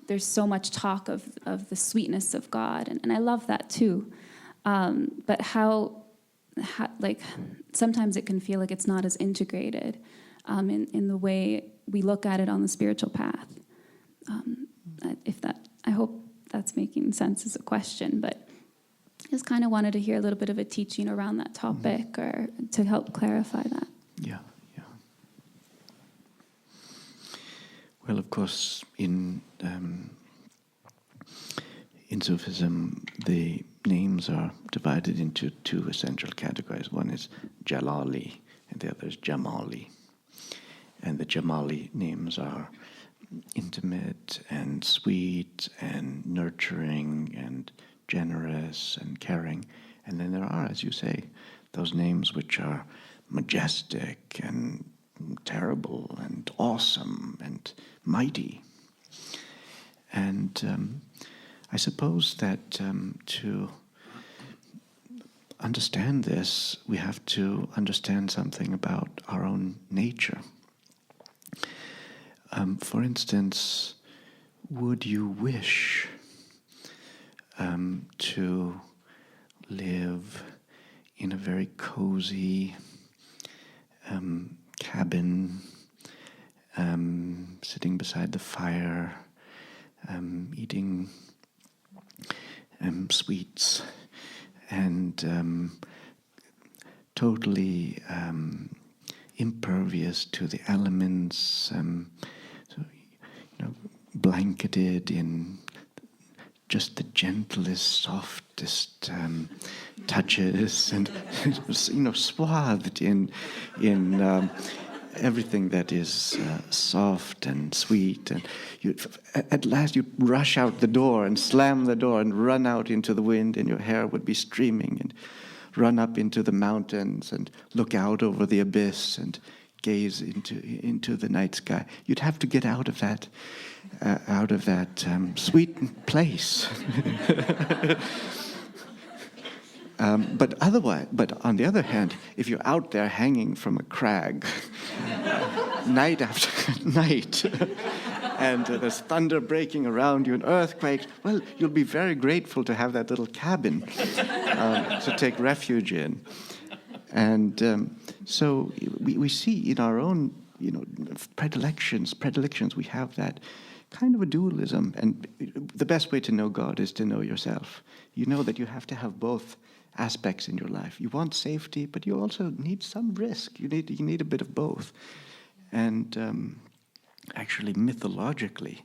there's so much talk of the sweetness of God, and I love that too. But how like sometimes it can feel like it's not as integrated in the way we look at it on the spiritual path. I hope that's making sense as a question, but just kind of wanted to hear a little bit of a teaching around that topic or to help clarify that. Yeah. Well, of course, in Sufism, the names are divided into two essential categories. One is Jalali, and the other is Jamali. And the Jamali names are intimate and sweet and nurturing and generous and caring. And then there are, as you say, those names which are majestic and terrible and awesome and mighty. And I suppose that to understand this, we have to understand something about our own nature. For instance, would you wish to live in a very cozy cabin, sitting beside the fire, eating sweets, and totally impervious to the elements, blanketed in just the gentlest, softest touches, and swathed in everything that is soft and sweet. And at last you rush out the door and slam the door and run out into the wind, and your hair would be streaming, and run up into the mountains and look out over the abyss and gaze into the night sky. You'd have to get out of that sweet place. But on the other hand, if you're out there hanging from a crag, night after night, and there's thunder breaking around you and earthquakes, well, you'll be very grateful to have that little cabin to take refuge in. And so we see in our own, predilections, we have that kind of a dualism. And the best way to know God is to know yourself. You know that you have to have both aspects in your life. You want safety, but you also need some risk. You need a bit of both. And actually, mythologically,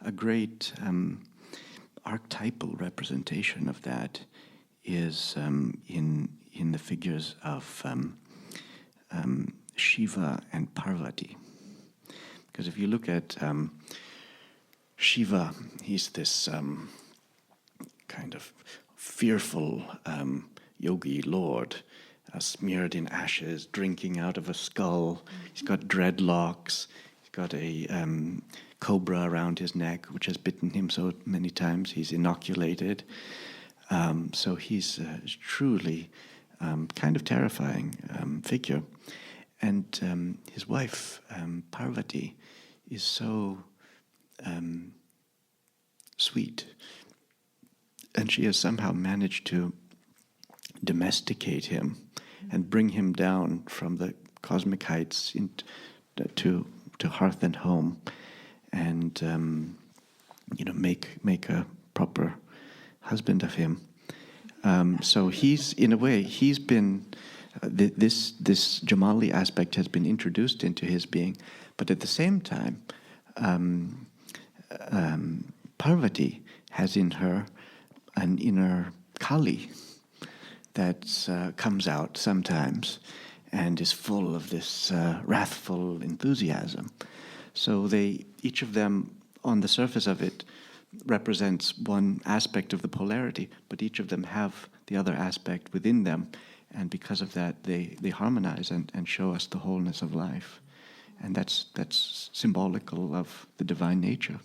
a great archetypal representation of that is in the figures of Shiva and Parvati. Because if you look at Shiva, he's this kind of fearful yogi lord, smeared in ashes, drinking out of a skull. He's got dreadlocks. He's got a cobra around his neck, which has bitten him so many times he's inoculated. So he's truly kind of terrifying figure. And his wife, Parvati, is so sweet. And she has somehow managed to domesticate him and bring him down from the cosmic heights to hearth and home, and make a proper husband of him. So he's, in a way, he's been this Jamali aspect has been introduced into his being, but at the same time, Parvati has in her an inner Kali that comes out sometimes and is full of this wrathful enthusiasm. So each of them, on the surface of it, represents one aspect of the polarity, but each of them have the other aspect within them, and because of that, they harmonize and show us the wholeness of life. And that's symbolical of the divine nature.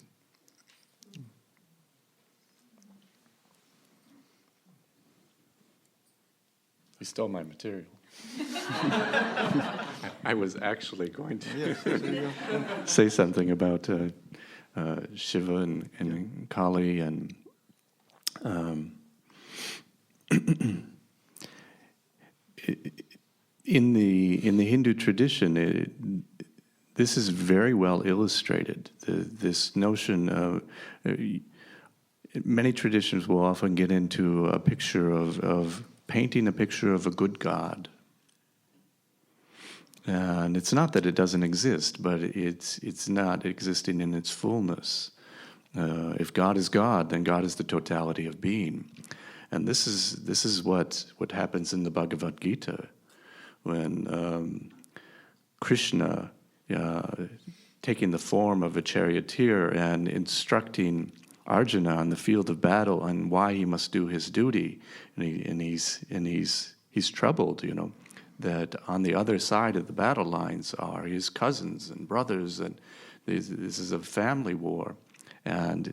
You stole my material. I was actually going to say something about Shiva and Kali and in the Hindu tradition, this is very well illustrated. This notion of many traditions will often get into a picture of painting a picture of a good God. And it's not that it doesn't exist, but it's not existing in its fullness. If God is God, then God is the totality of being. And this is what happens in the Bhagavad Gita when Krishna, taking the form of a charioteer and instructing Arjuna on the field of battle and why he must do his duty, and he's troubled, that on the other side of the battle lines are his cousins and brothers, and this is a family war, and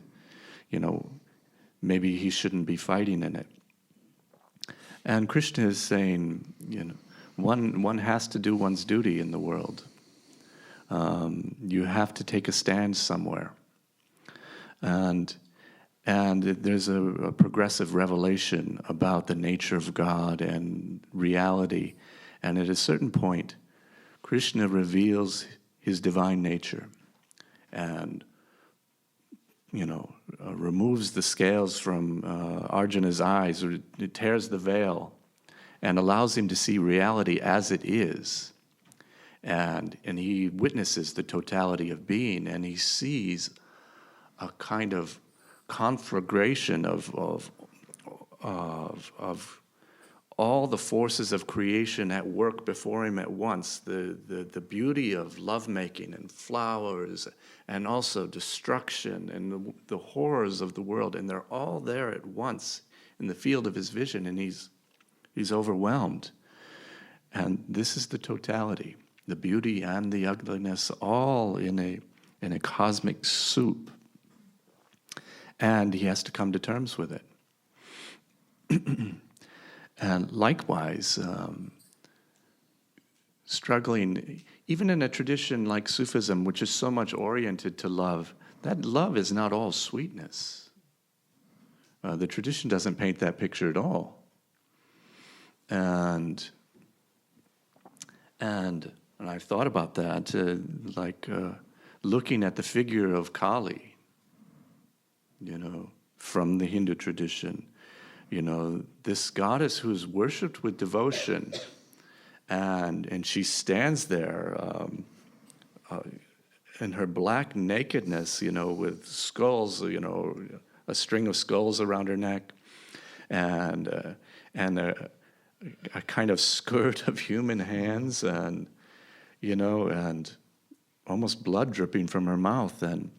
maybe he shouldn't be fighting in it. And Krishna is saying, one has to do one's duty in the world. You have to take a stand somewhere. And there's a progressive revelation about the nature of God and reality. And at a certain point, Krishna reveals his divine nature and, removes the scales from Arjuna's eyes, or it tears the veil and allows him to see reality as it is. And he witnesses the totality of being, and he sees a kind of conflagration of all the forces of creation at work before him at once, the beauty of lovemaking and flowers, and also destruction and the horrors of the world, and they're all there at once in the field of his vision, and he's overwhelmed. And this is the totality, the beauty and the ugliness, all in a cosmic soup. And he has to come to terms with it. And likewise, struggling, even in a tradition like Sufism, which is so much oriented to love, that love is not all sweetness. The tradition doesn't paint that picture at all. And I've thought about that, looking at the figure of Kali, from the Hindu tradition. This goddess who's worshipped with devotion, and she stands there in her black nakedness, with skulls, a string of skulls around her neck, and a kind of skirt of human hands, and almost blood dripping from her mouth, and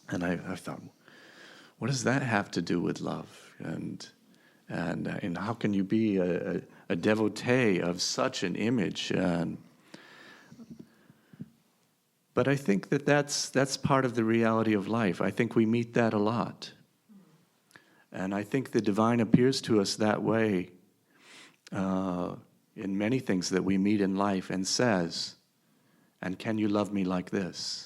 I thought, what does that have to do with love? And how can you be a devotee of such an image? But I think that's part of the reality of life. I think we meet that a lot. And I think the divine appears to us that way in many things that we meet in life, and says, and can you love me like this?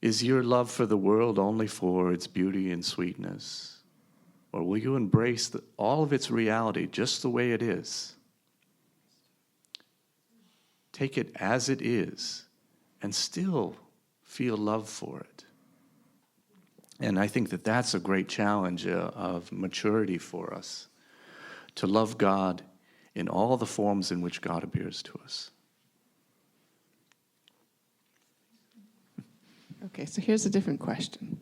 Is your love for the world only for its beauty and sweetness? Or will you embrace all of its reality just the way it is? Take it as it is and still feel love for it. And I think that that's a great challenge of maturity for us, to love God in all the forms in which God appears to us. Okay, so here's a different question.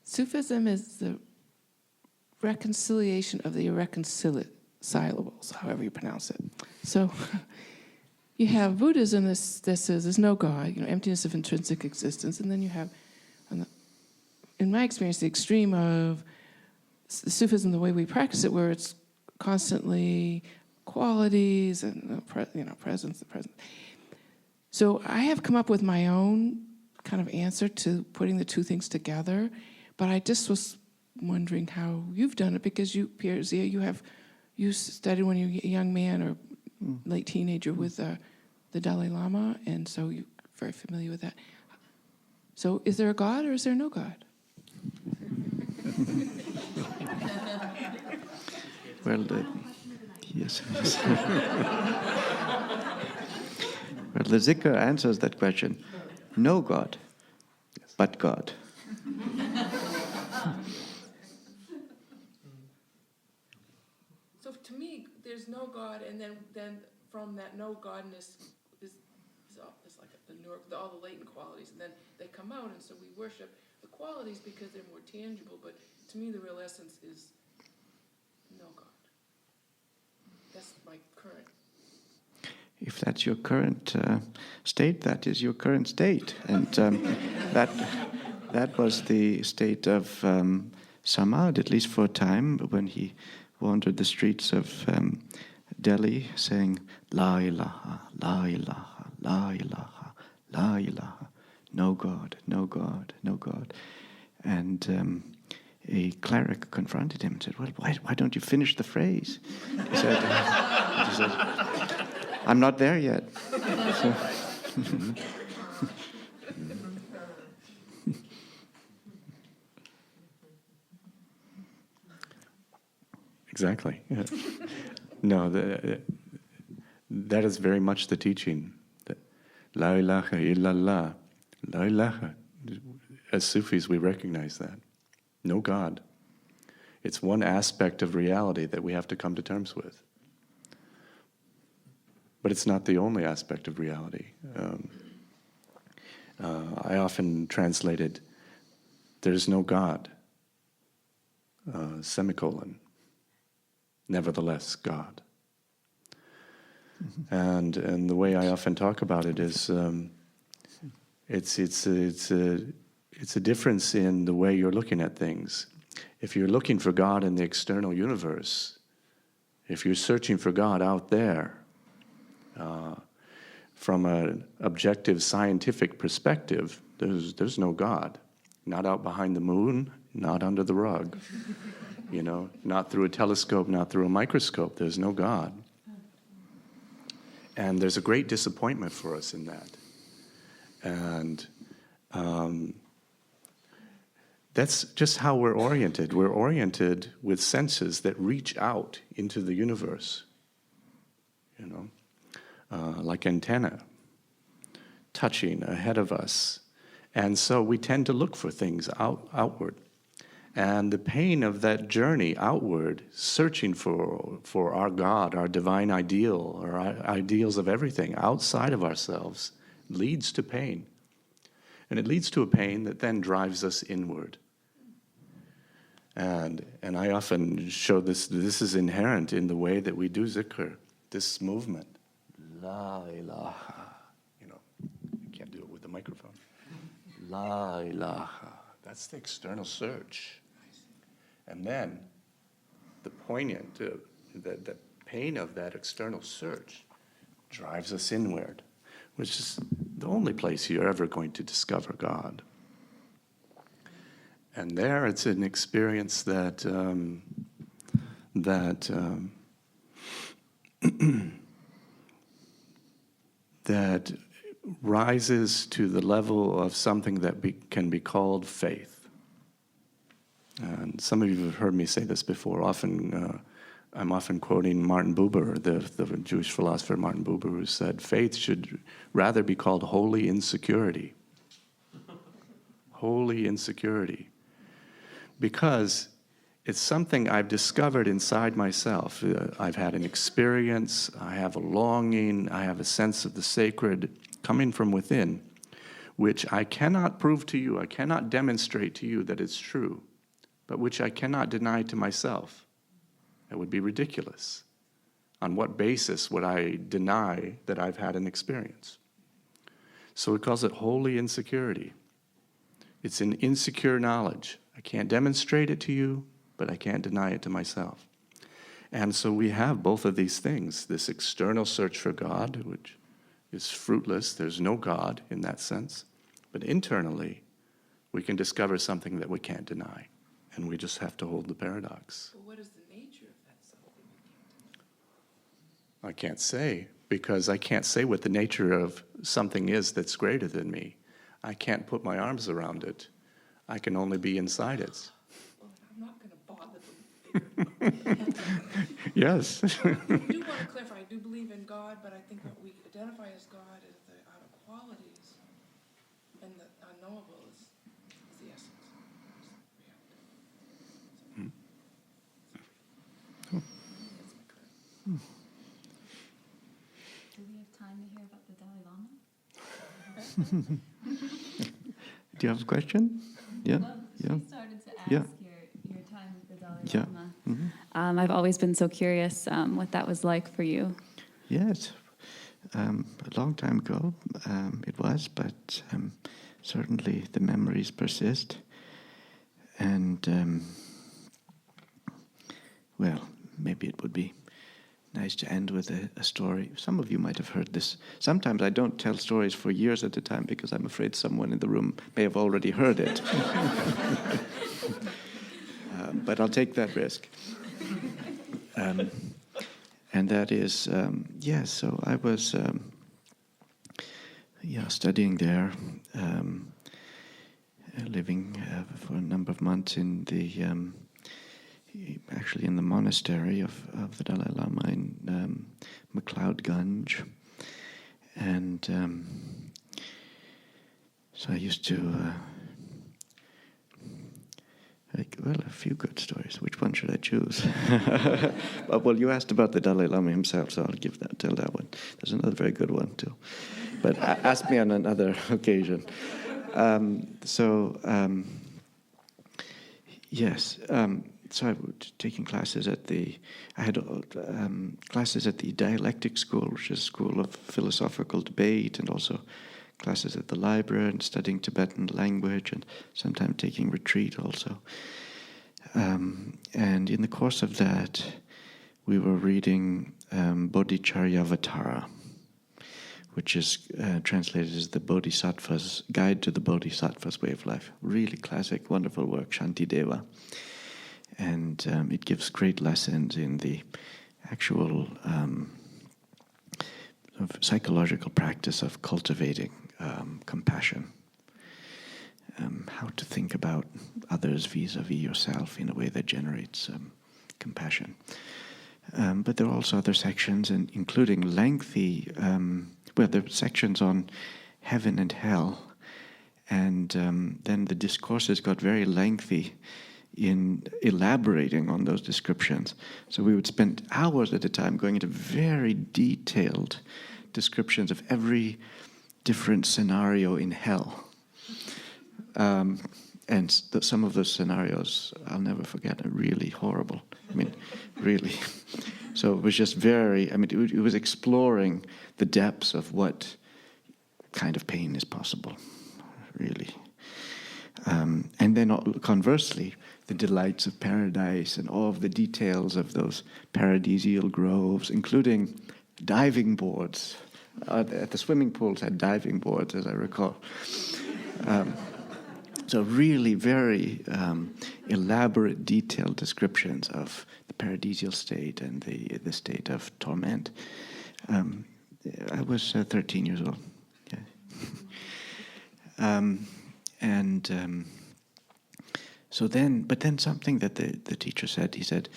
Sufism is the reconciliation of the irreconcilable, however you pronounce it. So you have Buddhism that says there's no God, emptiness of intrinsic existence, and then you have, in my experience, the extreme of Sufism, the way we practice it, where it's constantly qualities and presence, the present. So I have come up with my own kind of answer to putting the two things together, but I just was wondering how you've done it, because you, Pir Zia, you studied when you were a young man or late teenager with the Dalai Lama, and so you're very familiar with that. So is there a God or is there no God? Well, yes. Well, the Zikr answers that question. No God, but God. So to me, there's no God, and then from that no Godness is like all the latent qualities, and then they come out, and so we worship the qualities because they're more tangible. But to me, the real essence is no God. That's my current. If that's your current state, that is your current state, and that was the state of Samad, at least for a time, when he wandered the streets of Delhi, saying La ilaha, La ilaha, La ilaha, La ilaha, no God, no God, no God, and a cleric confronted him and said, "Well, why don't you finish the phrase?" He said, "I'm not there yet." So, Exactly. Yeah. No, that is very much the teaching. That La ilaha illallah, La ilaha. As Sufis, we recognize that. No God. It's one aspect of reality that we have to come to terms with. But it's not the only aspect of reality. I often translated, there's no God, semicolon, nevertheless God. Mm-hmm. And the way I often talk about it is, it's a difference in the way you're looking at things. If you're looking for God in the external universe, if you're searching for God out there, from an objective scientific perspective, there's no God. Not out behind the moon, not under the rug. Not through a telescope, not through a microscope. There's no God. And there's a great disappointment for us in that. And that's just how we're oriented. We're oriented with senses that reach out into the universe, like antenna, touching ahead of us. And so we tend to look for things outward. And the pain of that journey outward, searching for our God, our divine ideal, or our ideals of everything outside of ourselves, leads to pain. And it leads to a pain that then drives us inward. And I often show this is inherent in the way that we do zikr, this movement. La ilaha. You can't do it with the microphone. La ilaha. That's the external search. And then the poignant, the pain of that external search drives us inward, which is the only place you're ever going to discover God. And there it's an experience that that rises to the level of something that can be called faith. And some of you have heard me say this before. I'm often quoting Martin Buber, the Jewish philosopher Martin Buber, who said, faith should rather be called holy insecurity. Holy insecurity. Because It's something I've discovered inside myself. I've had an experience, I have a longing, I have a sense of the sacred coming from within, which I cannot prove to you, I cannot demonstrate to you that it's true, but which I cannot deny to myself. That would be ridiculous. On what basis would I deny that I've had an experience? So he calls it holy insecurity. It's an insecure knowledge. I can't demonstrate it to you, but I can't deny it to myself. And so we have both of these things, this external search for God, which is fruitless. There's no God in that sense. But internally, we can discover something that we can't deny. And we just have to hold the paradox. Well, what is the nature of that something? I can't say, because I can't say what the nature of something is that's greater than me. I can't put my arms around it. I can only be inside it. Well, I'm not going to bother them. Yes. I do want to clarify, I do believe in God, but I think what we identify as God is the outer qualities, and the unknowable is the essence. Do we have time to hear about the Dalai Lama? Do you have a question? Yeah, Well, yeah. she started to ask Yeah. your time with the Dalai Yeah. Lama. Mhm. I've always been so curious what that was like for you. Yes, a long time ago it was, but certainly the memories persist. And, well, maybe it would be nice to end with a story. Some of you might have heard this. Sometimes I don't tell stories for years at a time because I'm afraid someone in the room may have already heard it. But I'll take that risk. And that is, so I was studying there, living for a number of months in the actually in the monastery of the Dalai Lama in MacLeod-Gunj. And so I used to, a few good stories. Which one should I choose? Well, you asked about the Dalai Lama himself, so I'll tell that one. There's another very good one, too. But ask me on another occasion. Yes. So I was taking classes I had classes at the dialectic school, which is a school of philosophical debate, and also classes at the library and studying Tibetan language, and sometimes taking retreat also. And in the course of that, we were reading Bodhicharyavatara, which is translated as the Bodhisattva's Guide to the Bodhisattva's Way of Life. Really classic, wonderful work, Shantideva. And it gives great lessons in the actual psychological practice of cultivating compassion. How to think about others vis-a-vis yourself in a way that generates compassion. But there are also other sections, including lengthy, there are sections on heaven and hell, and then the discourses got very lengthy in elaborating on those descriptions. So we would spend hours at a time going into very detailed descriptions of every different scenario in hell. And some of those scenarios I'll never forget are really horrible. I mean, really. So it was just it was exploring the depths of what kind of pain is possible, really. And then conversely, the delights of paradise and all of the details of those paradisial groves, including diving boards. At the swimming pools had diving boards, as I recall. So really very elaborate, detailed descriptions of the paradisial state and the state of torment. I was 13 years old. Yeah. But then something that the teacher said, he said,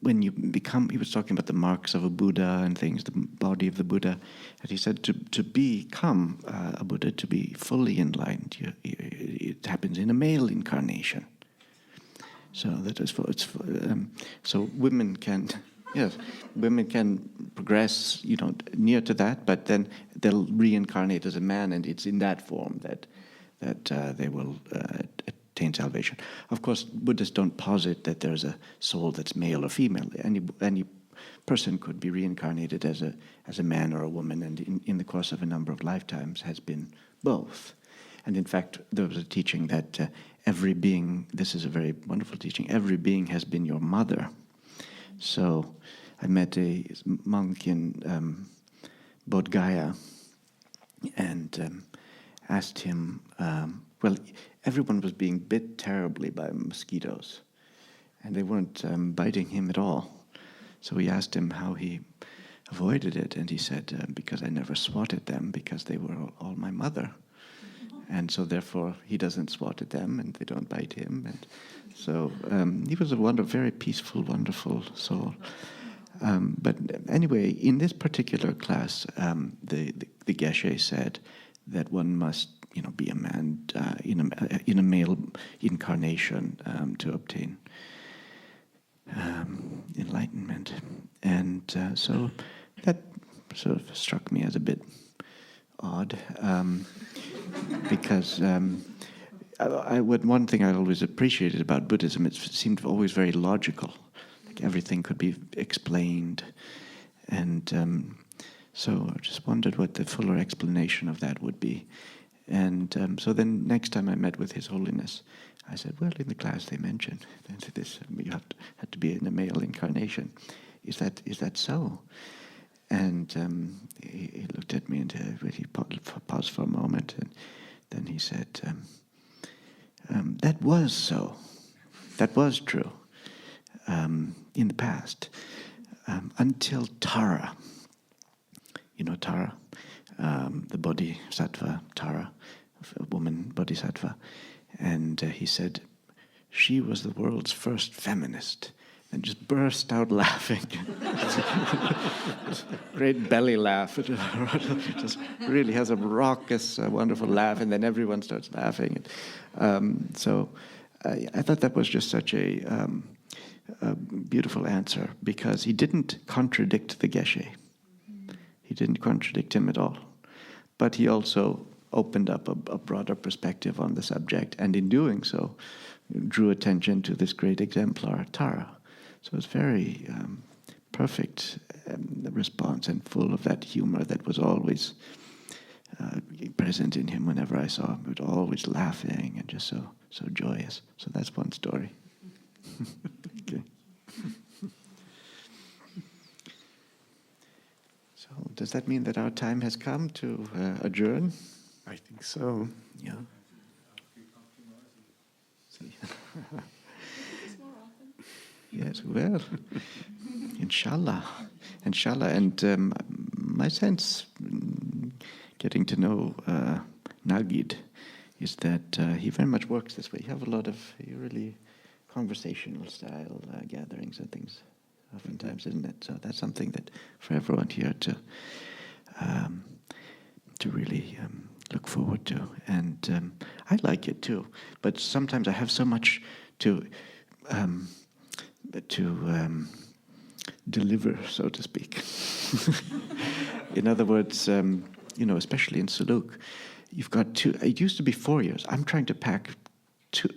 when you become, he was talking about the marks of a Buddha and things, the body of the Buddha, and he said to become a Buddha, to be fully enlightened, it happens in a male incarnation. So that is so women can, yes, women can progress, near to that, but then they'll reincarnate as a man, and it's in that form that they will attain salvation. Of course, Buddhists don't posit that there's a soul that's male or female. Any person could be reincarnated as a man or a woman, and in the course of a number of lifetimes has been both. And in fact, there was a teaching that every being, this is a very wonderful teaching, every being has been your mother. So I met a monk in Bodh Gaya and asked him, everyone was being bit terribly by mosquitoes, and they weren't biting him at all. So we asked him how he avoided it, and he said, because I never swatted them, because they were all my mother. And so therefore he doesn't swat at them, and they don't bite him. And so he was a very peaceful, wonderful soul. But anyway, in this particular class, the geshe said that one must, be a man in a male incarnation to obtain enlightenment, and so that sort of struck me as a bit odd, because one thing I always appreciated about Buddhism, it seemed always very logical, like everything could be explained, and so I just wondered what the fuller explanation of that would be. And so then next time I met with His Holiness, I said, well, in the class they mentioned this, you had to be in a male incarnation. Is that so? And he looked at me and he paused for a moment, and then he said, that was so. That was true in the past, until Tara. You know Tara? The bodhisattva, Tara, a woman bodhisattva. And he said, she was the world's first feminist, and just burst out laughing. Great belly laugh. Just really has a raucous, wonderful laugh, and then everyone starts laughing. So I thought that was just such a beautiful answer, because he didn't contradict the geshe. He didn't contradict him at all. But he also opened up a broader perspective on the subject, and in doing so, drew attention to this great exemplar, Tara. So it's very perfect response, and full of that humor that was always present in him whenever I saw him. He was always laughing and just so joyous. So that's one story. Okay. So does that mean that our time has come to adjourn? I think so. Yeah. Yes, well, inshallah. And my sense, getting to know Nagid, is that he very much works this way. You have a lot of really conversational style gatherings and things, oftentimes, isn't it? So that's something that for everyone here to really look forward to. And I like it too, but sometimes I have so much to deliver, so to speak. In other words, especially in Suluk, you've got it used to be 4 years. I'm trying to pack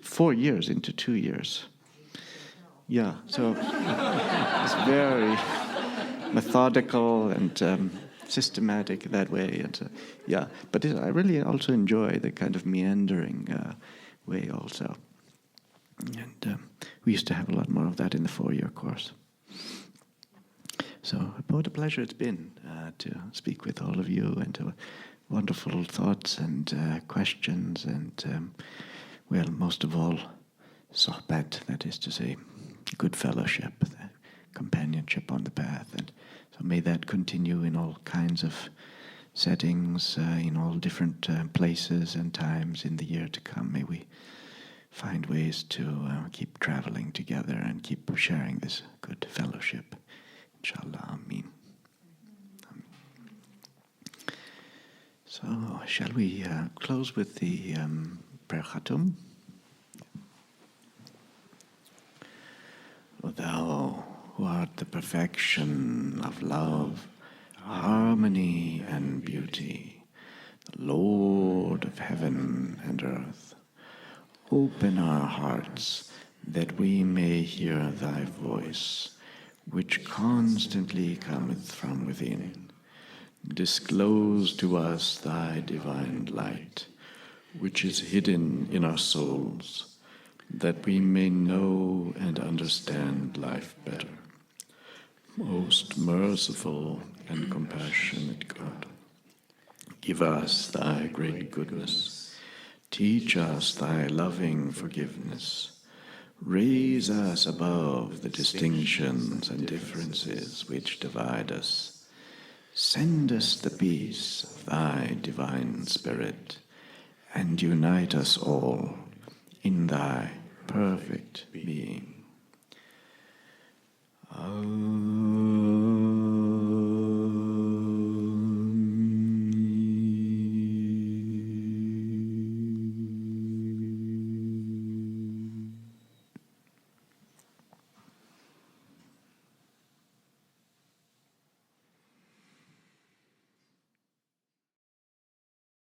4 years into 2 years. Yeah, so it's very methodical and systematic that way. And yeah, but I really also enjoy the kind of meandering way also. And we used to have a lot more of that in the 4-year course. So what a pleasure it's been to speak with all of you, and to wonderful thoughts and questions, and well, most of all, Sohbet, that is to say, good fellowship, the companionship on the path. And so may that continue in all kinds of settings, in all different places and times in the year to come. May we find ways to keep traveling together and keep sharing this good fellowship. Inshallah, Ameen. So, shall we close with the prayer khatum? O Thou, who art the perfection of love, harmony and beauty, the Lord of heaven and earth, open our hearts that we may hear Thy voice, which constantly cometh from within. Disclose to us Thy divine light, which is hidden in our souls, that we may know and understand life better. Most merciful and compassionate God, give us Thy great goodness. Teach us Thy loving forgiveness. Raise us above the distinctions and differences which divide us. Send us the peace of Thy divine Spirit, and unite us all in Thy perfect being. Amen.